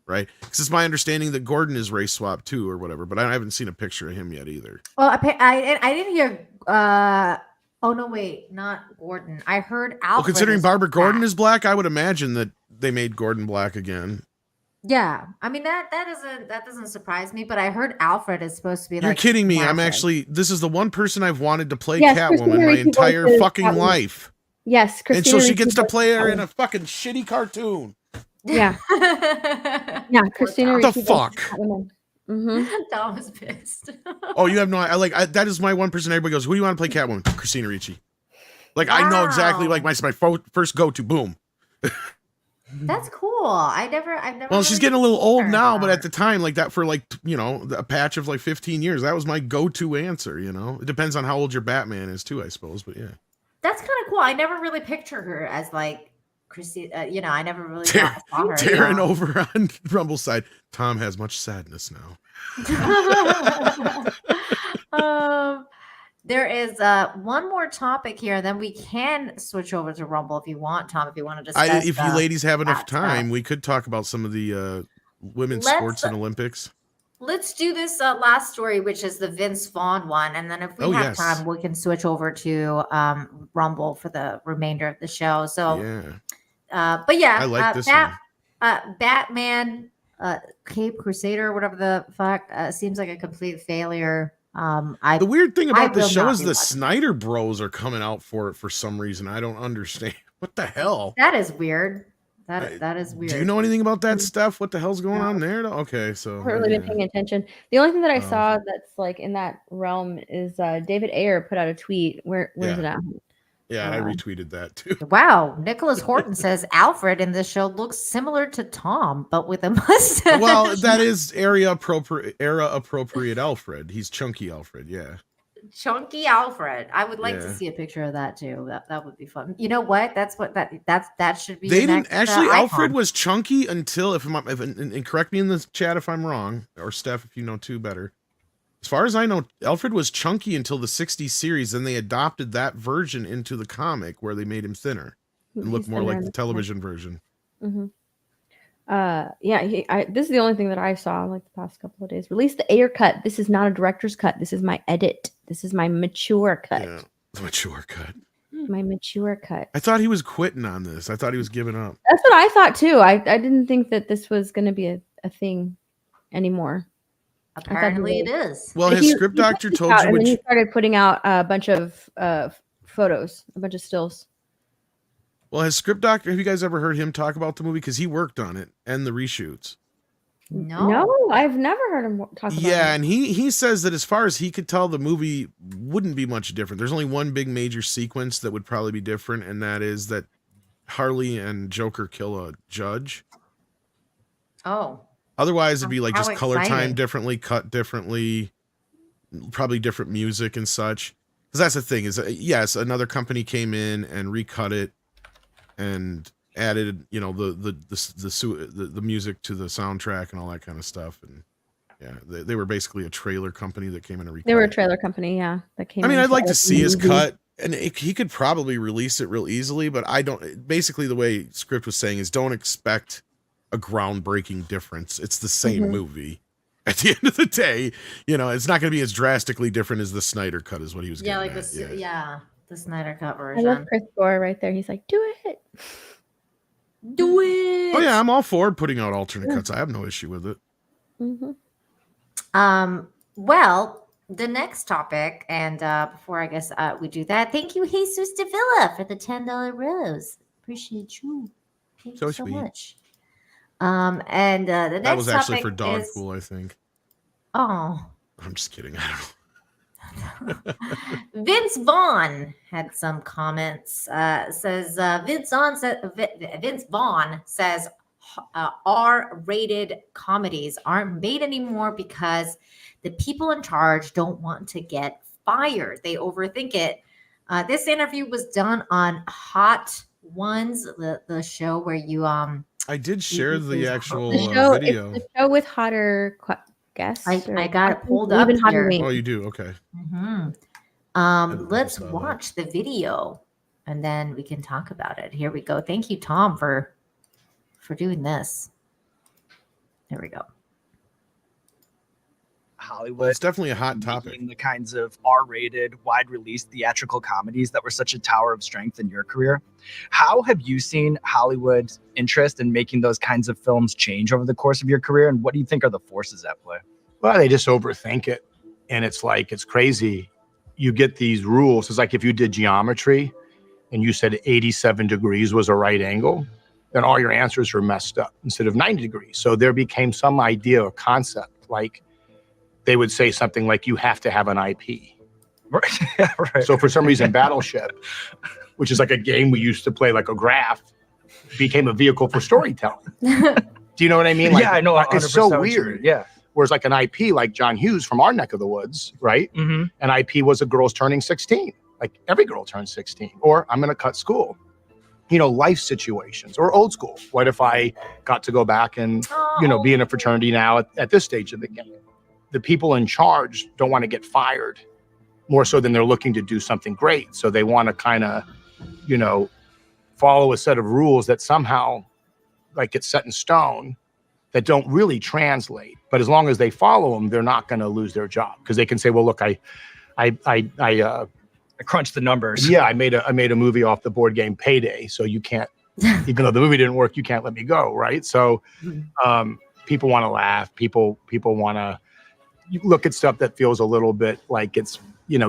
Right? Because it's my understanding that Gordon is race swap too, or whatever, but I haven't seen a picture of him yet either. Well, I didn't hear. Oh no, wait, not Gordon. I heard Alfred. Well, considering is Barbara Gordon black. is black, I would imagine that they made Gordon black again. Yeah, I mean that doesn't surprise me. But I heard Alfred is supposed to be. You're like kidding me. I'm massive. actually, this is the one person I've wanted to play Yes, Catwoman Christina my Ricci entire voices fucking Catwoman. life. Yes, And Christina so she Ricci gets to voices play her in Catwoman. a fucking shitty cartoon. Yeah. Yeah, Christina What the Ricci fuck? Mm-hmm. Tom was pissed. Oh, you have no, that is my one person. Everybody goes, who do you want to play Catwoman? Christina Ricci. Like, I know exactly, like, my first go-to, boom. That's cool. I've never. Well, she's really getting a little old heard now, that. but at the time, like that for like, a patch of like 15 years, that was my go-to answer, It depends on how old your Batman is too, I suppose, but yeah. That's kind of cool. I never really pictured her as like Christy. I never really Saw her. Darren yeah. over on Rumble's side. Tom has much sadness now. There is one more topic here, then we can switch over to Rumble if you want, Tom. If you want to discuss. If you ladies have enough that stuff. time, we could talk about some of the women's Let's- sports and Olympics. Let's do this last story, which is the Vince Vaughn one, and then if we Oh, have yes. time, we can switch over to Rumble for the remainder of the show. So, Yeah. but yeah, I like this one. Batman, Cape Crusader, whatever the fuck, seems like a complete failure. The weird thing I about this will show not is be the watching. Snyder Bros are coming out for it for some reason. I don't understand. What the hell? That is weird. That is weird. Do you know anything about that stuff? What the hell's going on there? Okay, so I haven't really been yeah. paying attention. The only thing that I Oh. saw that's like in that realm is David Ayer put out a tweet. Where's Yeah. it at? Yeah, I retweeted that too. Wow, Nicholas Horton says Alfred in this show looks similar to Tom, but with a mustache. Well, that is era appropriate Alfred. He's chunky Alfred, yeah. Chunky Alfred. I would like to Yeah. see a picture of that too. That would be fun. You know what? That should be. They the didn't next, actually. icon. Alfred was chunky until and correct me in the chat if I'm wrong, or Steph if you know too better. As far as I know, Alfred was chunky until the '60s series, then they adopted that version into the comic where they made him thinner. and look He's more been there like in the the television version. Mm-hmm. Yeah, this is the only thing that I saw like the past couple of days. Release the Ayer cut. This is not a director's cut. This is my edit. This is my mature cut. Yeah, the mature cut. My mature cut. I thought he was quitting on this. I thought he was giving up. That's what I thought too. I didn't think that this was going to be a thing anymore. Apparently, it is. Well, his script doctor told you and then he which. started putting out a bunch of photos, a bunch of stills. Well, his script doctor. Have you guys ever heard him talk about the movie? Because he worked on it and the reshoots. No, I've never heard him talk about Yeah, it. and he says that as far as he could tell, the movie wouldn't be much different. There's only one big major sequence that would probably be different, and that is that Harley and Joker kill a judge. Oh. Otherwise, it'd be like How just color time exciting. differently, cut differently, probably different music and such. Because that's the thing is, yes, another company came in and recut it and added, you know, the music to the soundtrack and all that kind of stuff. And yeah, they were basically a trailer company that came in and recut. They were a it. trailer company, yeah. That came. I mean, in I'd like to edit see the his movie. cut, and he could probably release it real easily, but I don't. Basically, the way script was saying is, don't expect a groundbreaking difference. It's the same Mhm. movie. At the end of the day, you know, it's not going to be as drastically different as the Snyder cut, is what he was. Yeah, getting like at. the Snyder Cut I love version. Chris Gore right there. He's like, do it. Do it. Oh yeah, I'm all for putting out alternate cuts. I have no issue with it. Well, the next topic, and before I guess we do that, thank you, Jesus de Villa, for the $10 rose. Appreciate you. Thank So you so sweet. much. And the next That was actually for topic is- Dogpool, I think. Oh, I'm just kidding. I don't know. Vince Vaughn had some comments. Says Vince Vaughn says R-rated comedies aren't made anymore because the people in charge don't want to get fired. They overthink it. This interview was done on Hot Ones, the show where you I did share the actual The show, video. it's the show with hotter guests. I got it pulled up Even hotter here. wings. Oh, you do? Okay. Let's watch the video and then we can talk about it. Here we go. Thank you, Tom, for doing this. There we go. Hollywood. Well, it's definitely a hot topic. Making the kinds of R-rated, wide-release theatrical comedies that were such a tower of strength in your career. How have you seen Hollywood's interest in making those kinds of films change over the course of your career, and what do you think are the forces at play? Well, they just overthink it, and it's like it's crazy. You get these rules. It's like if you did geometry and you said 87 degrees was a right angle, then all your answers are messed up instead of 90 degrees. So there became some idea or concept, like they would say something like you have to have an IP. Right. So for some reason, Battleship, which is like a game we used to play like a graph, became a vehicle for storytelling. Do you know what I mean? Like, Yeah, I know, It's so 100% what you weird. mean, yeah. Whereas like an IP like John Hughes from our neck of the woods, right? Mm-hmm. An IP was a girl's turning 16. Like every girl turns 16. Or I'm going to cut school. You know, life situations or old school. What if I got to go back and, be in a fraternity now at this stage of the game? The people in charge don't want to get fired more so than they're looking to do something great. So they want to kind of, follow a set of rules that somehow like get set in stone that don't really translate. But as long as they follow them, they're not going to lose their job because they can say, well, look, I crunched the numbers. Yeah, I made a movie off the board game Payday, so you can't, even though the movie didn't work, you can't let me go, right? So people want to laugh. People want to look at stuff that feels a little bit like it's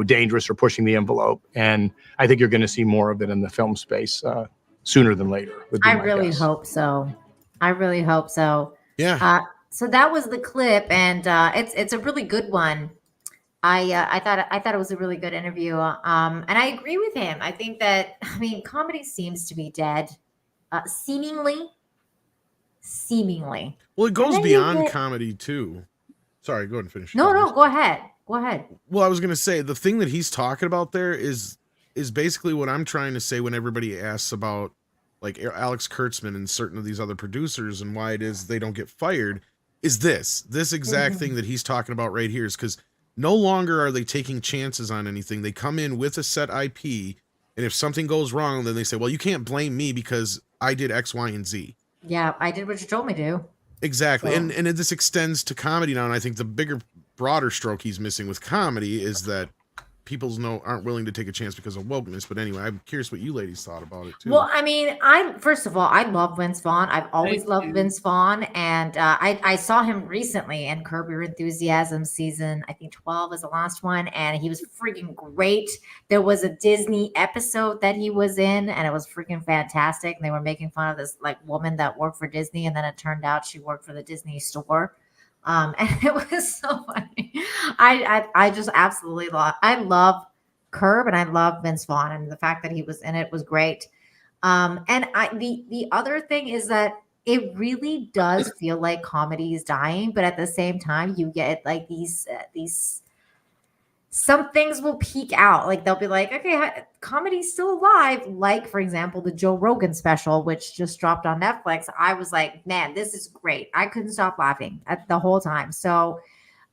dangerous or pushing the envelope. And I think you're going to see more of it in the film space sooner than later. would be I my really guess. hope so. I really hope so. Yeah. So that was the clip, and it's a really good one. I thought it was a really good interview, and I agree with him. I think that comedy seems to be dead, seemingly. Well, it goes then you beyond get- comedy too. Sorry, go ahead and finish. No, go ahead. Well, I was gonna say the thing that he's talking about there is basically what I'm trying to say when everybody asks about like Alex Kurtzman and certain of these other producers and why it is they don't get fired. Is this exact thing that he's talking about right here? Is because no longer are they taking chances on anything. They come in with a set IP And if something goes wrong, then they say, well, you can't blame me because I did X, Y, and Z. Yeah, I did what you told me to. Exactly. So- And this extends to comedy now. And I think the bigger, broader stroke he's missing with comedy is that people's aren't willing to take a chance because of wokeness. But anyway, I'm curious what you ladies thought about it too. Well, I mean, first of all, I love Vince Vaughn. I've always loved Vince Vaughn, and I saw him recently in Curb Your Enthusiasm season, I think 12 is the last one, and he was freaking great. There was a Disney episode that he was in, and it was freaking fantastic. And they were making fun of this like woman that worked for Disney, and then it turned out she worked for the Disney store. And it was so funny. I just absolutely love Curb, and I love Vince Vaughn, and the fact that he was in it was great. And the other thing is that it really does feel like comedy is dying, but at the same time, you get like these some things will peak out. Like they'll be like, okay, comedy's still alive. Like, for example, the Joe Rogan special, which just dropped on Netflix. I was like, man, this is great. I couldn't stop laughing at the whole time. So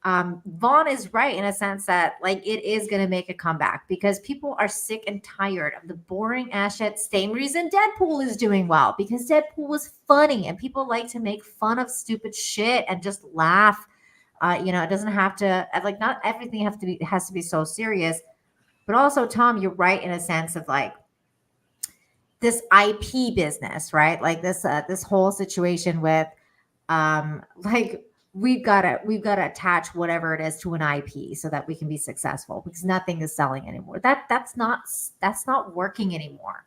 Vaughn is right in a sense that like it is going to make a comeback because people are sick and tired of the boring ass shit. Same reason Deadpool is doing well, because Deadpool was funny and people like to make fun of stupid shit and just laugh. It doesn't have to like, not everything has to be so serious. But also, Tom, you're right in a sense of like this IP business, right? Like this whole situation with like we've got to attach whatever it is to an IP so that we can be successful, because nothing is selling anymore. That's not working anymore.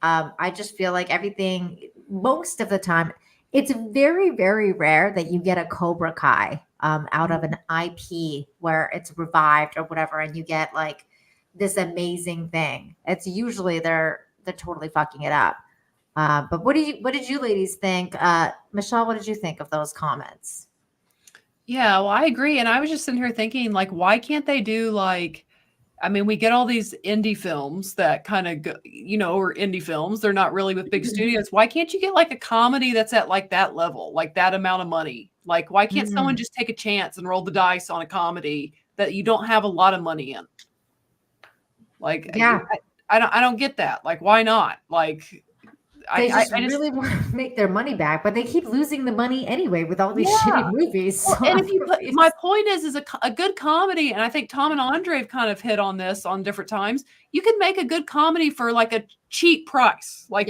I just feel like everything, most of the time, it's very, very rare that you get a Cobra Kai out of an IP where it's revived or whatever, and you get like this amazing thing. It's usually they're totally fucking it up. But what did you ladies think? Michelle, what did you think of those comments? Yeah, well, I agree. And I was just sitting here thinking, like, why can't they do like, I mean, we get all these indie films that kind of go, or indie films. They're not really with big studios. Why can't you get like a comedy that's at like that level, like that amount of money? Like, why can't someone just take a chance and roll the dice on a comedy that you don't have a lot of money in? Like, yeah, I don't get that. Like, why not? Like, They just really want to make their money back, but they keep losing the money anyway with all these shitty movies. Well, and my point is a good comedy, and I think Tom and Andre have kind of hit on this on different times. You can make a good comedy for like a cheap price. Like,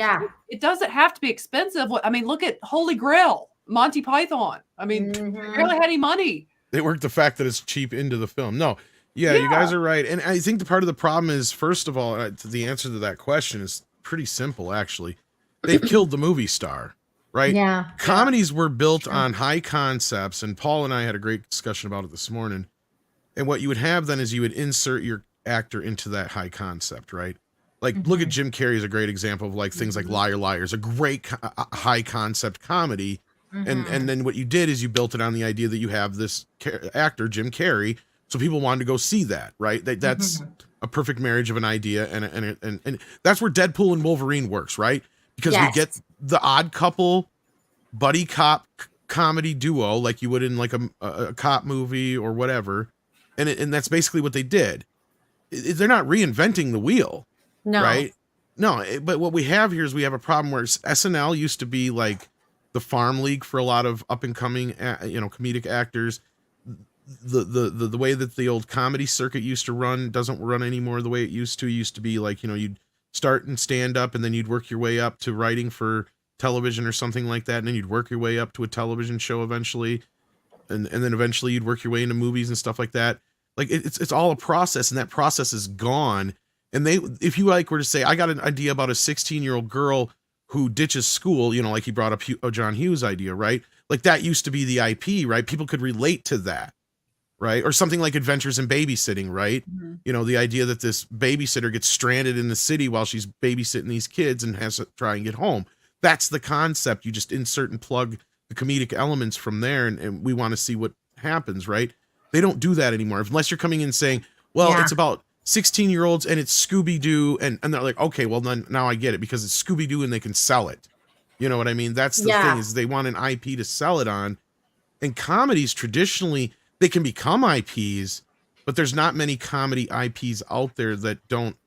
it doesn't have to be expensive. I mean, look at Holy Grail, Monty Python. I mean, they barely had any money. They worked the fact that it's cheap into the film. No, yeah, you guys are right. And I think the part of the problem is, first of all, the answer to that question is pretty simple, actually. They've killed the movie star, right? Yeah. Comedies were built on high concepts, and Paul and I had a great discussion about it this morning. And what you would have then is you would insert your actor into that high concept, right? Like, look at Jim Carrey is a great example of like things like Liar Liar is a great high concept comedy. And then what you did is you built it on the idea that you have this actor, Jim Carrey, so people wanted to go see that, right? That's a perfect marriage of an idea, and that's where Deadpool and Wolverine works, right? Because we get the odd couple buddy cop comedy duo like you would in like a cop movie or whatever. And that's basically what they did. They're not reinventing the wheel. No. Right? No, but what we have here is we have a problem where SNL used to be like the farm league for a lot of up and coming, comedic actors. The way that the old comedy circuit used to run doesn't run anymore the way it used to. It used to be like, you'd start and stand up and then you'd work your way up to writing for television or something like that. And then you'd work your way up to a television show eventually. And then eventually you'd work your way into movies and stuff like that. Like it's all a process, and that process is gone. And if you like were to say, I got an idea about a 16-year-old girl who ditches school, like he brought up John Hughes' idea, right? Like that used to be the IP, right? People could relate to that. Right. Or something like Adventures in Babysitting, right? The idea that this babysitter gets stranded in the city while she's babysitting these kids and has to try and get home. That's the concept. You just insert and plug the comedic elements from there, and we want to see what happens, right? They don't do that anymore. Unless you're coming in saying, well, it's about 16-year-olds and it's Scooby-Doo, and they're like, okay, well, then now I get it, because it's Scooby-Doo and they can sell it. You know what I mean? That's the thing, is they want an IP to sell it on. And comedies traditionally, they can become IPs, but there's not many comedy IPs out there that don't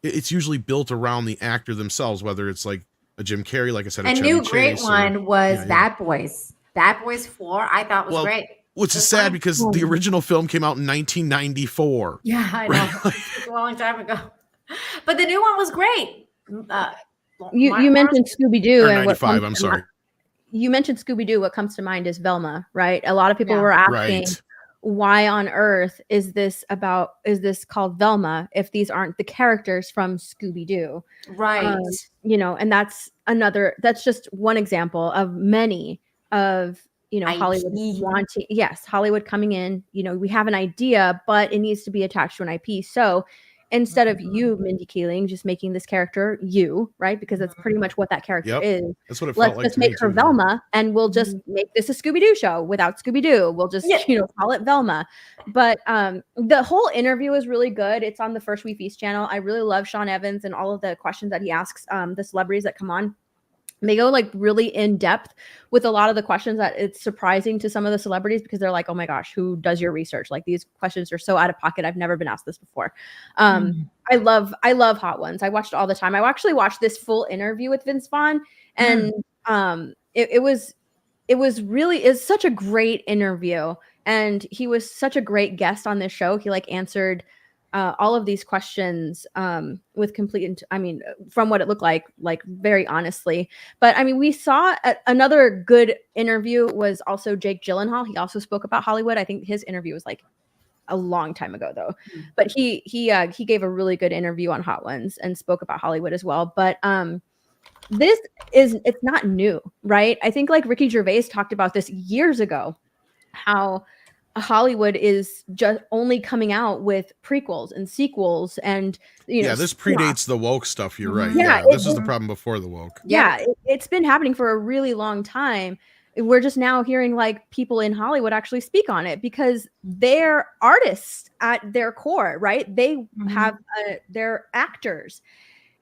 it's usually built around the actor themselves, whether it's like a Jim Carrey, like I said, A Chevy new great Chase, or- one was yeah, yeah. Bad Boys. Bad Boys 4, I thought was Well, great. which is sad because the original film came out in 1994. Yeah, I know. It's a long time ago. But the new one was great. You mentioned Scooby Doo, Or and what 95, comes I'm to sorry. you mentioned Scooby Doo. What comes to mind is Velma, right? A lot of people were asking, Right. why on earth is this called Velma if these aren't the characters from Scooby Doo? Right. You know, and that's just one example of many of, you know, Hollywood wanting, Hollywood coming in, you know, we have an idea, but it needs to be attached to an IP. So instead of you, Mindy Kaling, just making this character you, right? Because that's pretty much what that character Yep. is. That's what it Let's felt like just to me, make her too, yeah. Velma, and we'll just make this a Scooby-Doo show without Scooby-Doo. We'll just, you know, call it Velma. But the whole interview is really good. It's on the First We Feast channel. I really love Sean Evans and all of the questions that he asks the celebrities that come on. They go like really in depth with a lot of the questions that it's surprising to some of the celebrities because they're like, oh my gosh, who does your research? Like these questions are so out of pocket. I've never been asked this before. I love Hot Ones. I watched it all the time. I actually watched this full interview with Vince Vaughn, and it was such a great interview, and he was such a great guest on this show. He like answered all of these questions with complete, from what it looked like very honestly. But I mean, we saw another good interview was also Jake Gyllenhaal. He also spoke about Hollywood. I think his interview was like a long time ago though, but he gave a really good interview on Hot Ones and spoke about Hollywood as well. But it's not new, right? I think like Ricky Gervais talked about this years ago, how Hollywood is just only coming out with prequels and sequels, and you know, this predates the woke stuff. You're right. Yeah, This is the problem before the woke. It's been happening for a really long time. We're just now hearing like people in Hollywood actually speak on it because they're artists at their core, right? They have they're actors,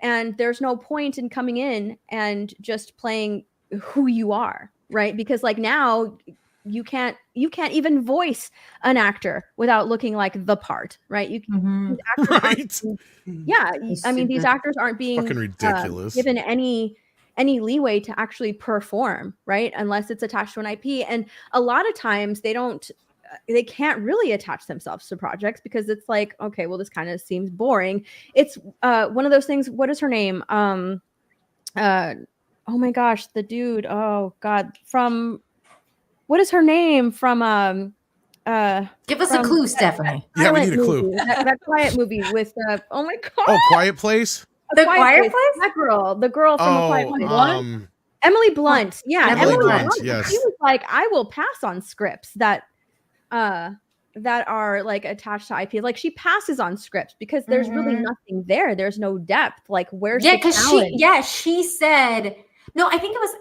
and there's no point in coming in and just playing who you are, right? Because like now you can't even voice an actor without looking like the part, right? These actors aren't, these actors aren't being fucking ridiculous. Given any leeway to actually perform, right? Unless it's attached to an IP. And a lot of times they can't really attach themselves to projects because it's like, okay, well, this kind of seems boring. It's one of those things. What is her name? Oh my gosh, the dude. Oh God, what is her name from give us a clue, Stephanie. Yeah, we need a clue. That Quiet movie with oh my God. Oh, Quiet Place? The Quiet Place? That the girl from A Quiet Place. Emily Blunt. Yeah, Emily Blunt, yes. She was like, I will pass on scripts that are like attached to IP. Like she passes on scripts because there's really nothing there. There's no depth. Like where's the talent? She said no, I think it was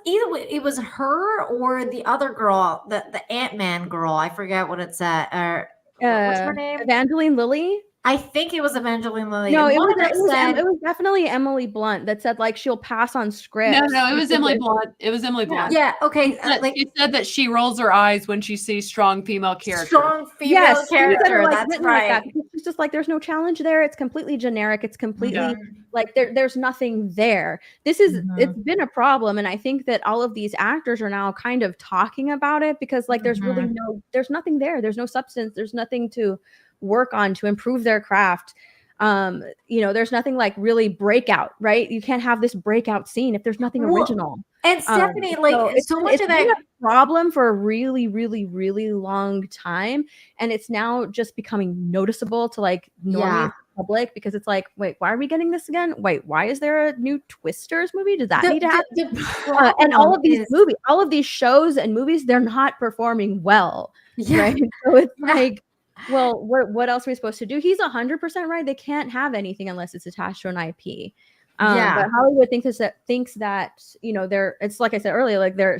it was her or the other girl, the Ant-Man girl. I forget what it's at. What's her name? Evangeline Lilly. I think it was Evangeline Lilly. No, it was definitely Emily Blunt that said like she'll pass on scripts. No, it was Emily Blunt. It was Emily Blunt. Yeah. Okay. She said that she rolls her eyes when she sees strong female character. Strong female character. Like, that's right. Like that. It's just like there's no challenge there. It's completely generic. It's completely like there's nothing there. This is it's been a problem, and I think that all of these actors are now kind of talking about it because like there's really there's nothing there. There's no substance. There's nothing to work on to improve their craft. There's nothing like really breakout, right? You can't have this breakout scene if there's nothing original. And Stephanie, so much of that been a problem for a really, really, really long time, and it's now just becoming noticeable to like normal public because it's like, wait, why are we getting this again? Wait, why is there a new Twisters movie? Does that need to happen? And all of these movies, all of these shows and movies, they're not performing well, right? So it's like, well, what else are we supposed to do? He's 100% right. They can't have anything unless it's attached to an IP. But Hollywood thinks that it's like I said earlier, like they're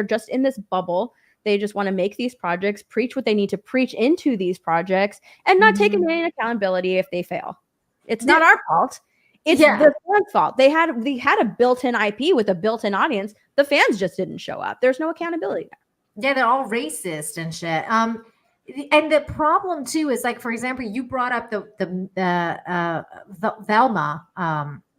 just in this bubble. They just want to make these projects, preach what they need to preach into these projects, and not take any accountability if they fail. It's not our fault. It's the fans' fault. They had a built-in IP with a built-in audience. The fans just didn't show up. There's no accountability there. Yeah, they're all racist and shit. And the problem too is like, for example, you brought up Velma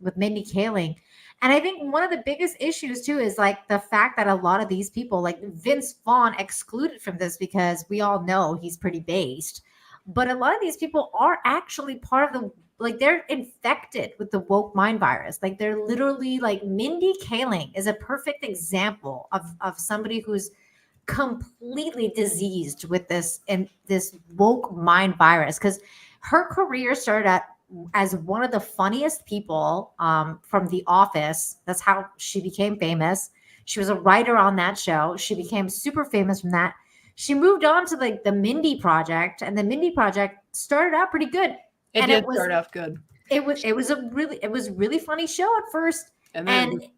with Mindy Kaling, and I think one of the biggest issues too is like the fact that a lot of these people, like Vince Vaughn, excluded from this because we all know he's pretty based, but a lot of these people are actually part of the, like, they're infected with the woke mind virus. Like they're literally, like, Mindy Kaling is a perfect example of somebody who's completely diseased with this and this woke mind virus, because her career started at as one of the funniest people from The Office. That's how she became famous. She was a writer on that show. She became super famous from that. She moved on to like the Mindy Project, and the Mindy Project started out pretty good. It And did start off good. It was really funny show at first, And and then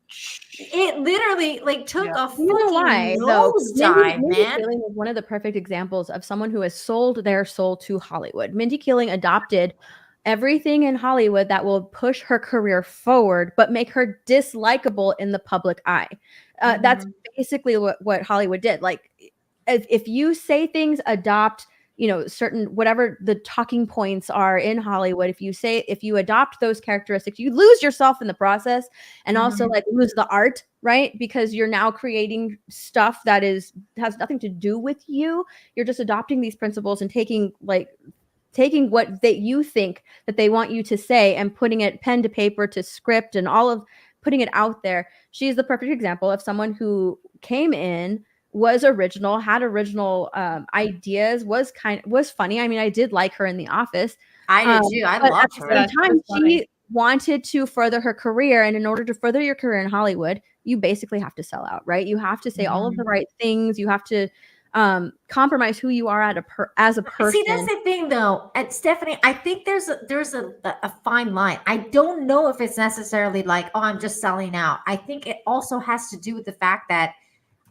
it literally like took a You know why, fucking though? nosedive, Mindy man. Kaling is one of the perfect examples of someone who has sold their soul to Hollywood. Mindy Kaling adopted everything in Hollywood that will push her career forward, but make her dislikable in the public eye. That's basically what Hollywood did. Like, if you say things, adopt, certain, whatever the talking points are in Hollywood, if you adopt those characteristics, you lose yourself in the process, and also like lose the art, right? Because you're now creating stuff that has nothing to do with you. You're just adopting these principles and taking what you think that they want you to say and putting it pen to paper to script and all of putting it out there. She's the perfect example of someone who came in, was original, had original ideas, was funny. I mean, I did like her in The Office. I did too. I but loved at her. the Yeah, same she time, was funny. she wanted to further her career, and in order to further your career in Hollywood, you basically have to sell out, right? You have to say all of the right things. You have to compromise who you are as a person. See, that's the thing, though, and Stephanie. I think there's a fine line. I don't know if it's necessarily like, oh, I'm just selling out. I think it also has to do with the fact that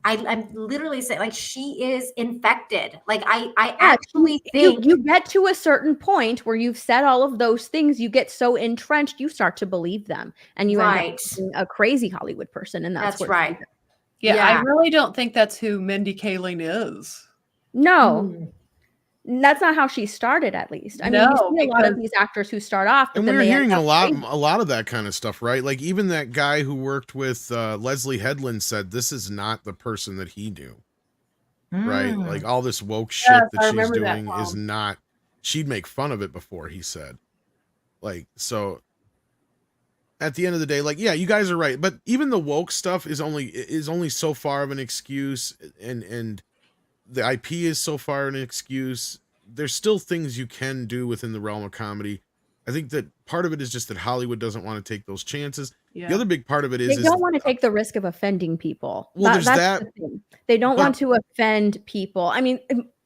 I'm literally saying, like, she is infected. Like, I actually think you get to a certain point where you've said all of those things, you get so entrenched, you start to believe them, and you end up being a crazy Hollywood person, and that's right. Yeah, I really don't think that's who Mindy Kaling is. No. That's not how she started, at least. I mean, you see a lot of these actors who start off, but And then we're they hearing end a up lot of that kind of stuff, right? Like even that guy who worked with Leslie Headland said this is not the person that he knew, right? Like all this woke shit that she's doing is not. She'd make fun of it before, he said. Like, so at the end of the day, like, yeah, you guys are right, but even the woke stuff is only so far of an excuse, and the IP is so far an excuse. There's still things you can do within the realm of comedy. I think that part of it is just that Hollywood doesn't want to take those chances. Yeah. The other big part of it they don't want to take the risk of offending people. Well, there's that's that. the thing. They don't want to offend people. I mean,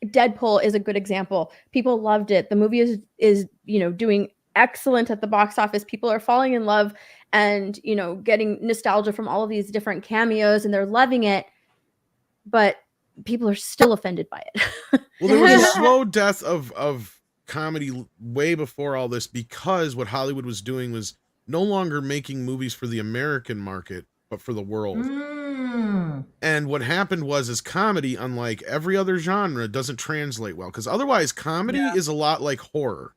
Deadpool is a good example. People loved it. The movie is doing excellent at the box office. People are falling in love and getting nostalgia from all of these different cameos, and they're loving it. But people are still offended by it. Well, there was a slow death of comedy way before all this, because what Hollywood was doing was no longer making movies for the American market, but for the world. And what happened was comedy, unlike every other genre, doesn't translate well, because otherwise comedy is a lot like horror,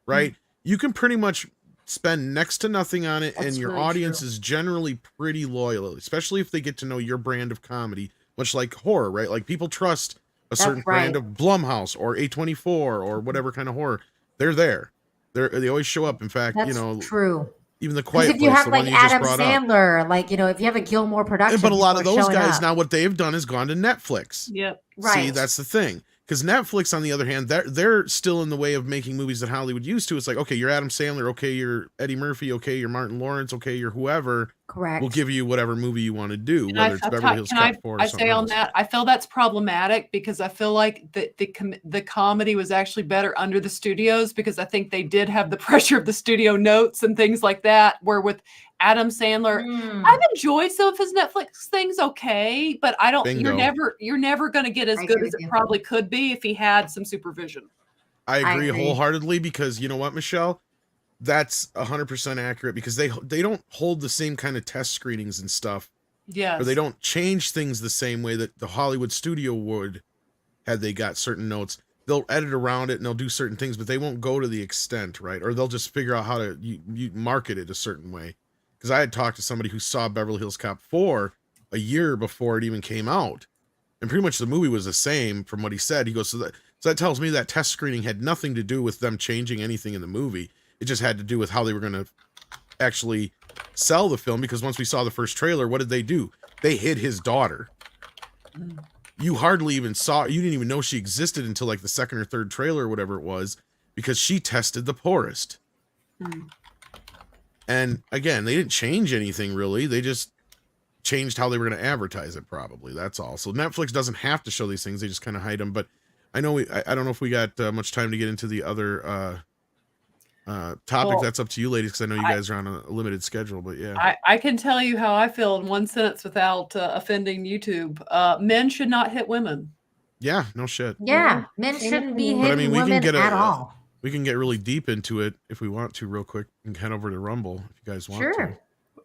right? You can pretty much spend next to nothing on it, and your audience is generally pretty loyal, especially if they get to know your brand of comedy, much like horror, right? Like people trust a certain brand of Blumhouse or A24 or whatever kind of horror. They're there. They always show up. In fact, true. Even The Quiet If Place, you have the like one you just Adam brought up. Sandler, like if you have a Gilmore production, But a lot of people are those showing guys up. now, what they've done is gone to Netflix. Yep. See, that's the thing. Because Netflix, on the other hand, they're still in the way of making movies that Hollywood used to. It's like, okay, you're Adam Sandler, okay, you're Eddie Murphy, okay, you're Martin Lawrence, okay, you're whoever. Correct. We'll give you whatever movie you want to do, And whether it's Beverly Hills Cop 4 or I something say on else. that, I feel that's problematic, because I feel like the comedy was actually better under the studios, because I think they did have the pressure of the studio notes and things like that, where with Adam Sandler, I've enjoyed some of his Netflix things, okay, but I don't. Bingo. You're never going to get as good as it probably could be if he had some supervision. I agree wholeheartedly, because you know what, Michelle? That's 100% accurate, because they don't hold the same kind of test screenings and stuff. Yes. Or they don't change things the same way that the Hollywood studio would had they got certain notes. they'll edit around it and they'll do certain things, but they won't go to the extent, right? Or they'll just figure out how to you market it a certain way. Because I had talked to somebody who saw Beverly Hills Cop 4 a year before it even came out, and pretty much the movie was the same from what he said. He goes, so that tells me that test screening had nothing to do with them changing anything in the movie. It just had to do with how they were going to actually sell the film, because once we saw the first trailer, what did they do? They hid his daughter. You hardly even saw, you didn't even know she existed until like the second or third trailer or whatever it was, because she tested the poorest. And again, they didn't change anything really. They just changed how they were going to advertise it, probably. That's all. So Netflix doesn't have to show these things. They just kind of hide them. But I know I don't know if we got much time to get into the other topic. Well, that's up to you ladies, because I know you guys are on a limited schedule. But yeah, I can tell you how I feel in one sentence without offending YouTube. Men should not hit women. yeah, no shit. Yeah, men shouldn't be But I hitting mean, we can women get at all. we can get really deep into it if we want to, real quick, and head over to Rumble if you guys want to. Sure.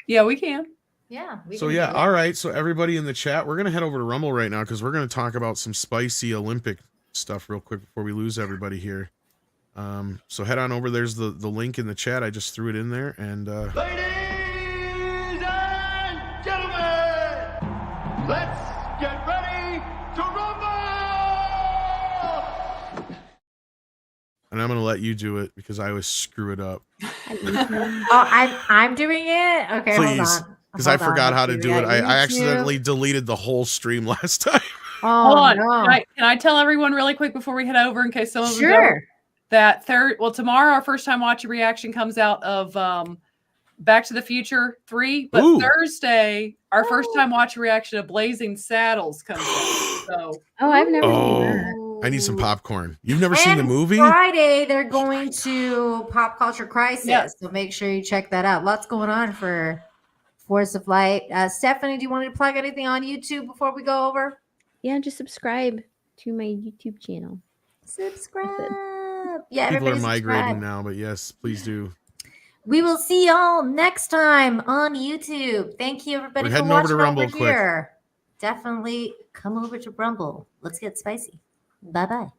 Yeah, we can. Yeah. So yeah, all right. So everybody in the chat, we're gonna head over to Rumble right now, because we're gonna talk about some spicy Olympic stuff real quick before we lose everybody here. So head on over. There's the link in the chat. I just threw it in there, and Ladies and gentlemen, let's get ready to rumble! and I'm gonna let you do it because I always screw it up. Oh, I'm doing it. Okay, hold Please, on. because I Hold on, forgot how let's to see. do We it. got I YouTube. accidentally deleted the whole stream last time. Hold Oh on. no. Can I tell everyone really quick before we head over, in case some of them don't, Sure. that tomorrow our first time watching reaction comes out of Back to the Future 3, but Ooh. Thursday our first time watching reaction of Blazing Saddles comes out. So Oh, I've never seen that. Oh, I need some popcorn. You've never seen the And movie? Friday they're going to Pop Culture Crisis, Yeah. so make sure you check that out. Lots going on for Force of Light. Stephanie, do you want to plug anything on YouTube before we go over? Yeah, just subscribe to my YouTube channel. Subscribe. Yeah, People are everybody migrating subscribe. now, but yes, please do. We will see y'all next time on YouTube. Thank you, everybody, We're for heading over watching to Rumble over quick. here. Definitely come over to Rumble. Let's get spicy. Bye-bye.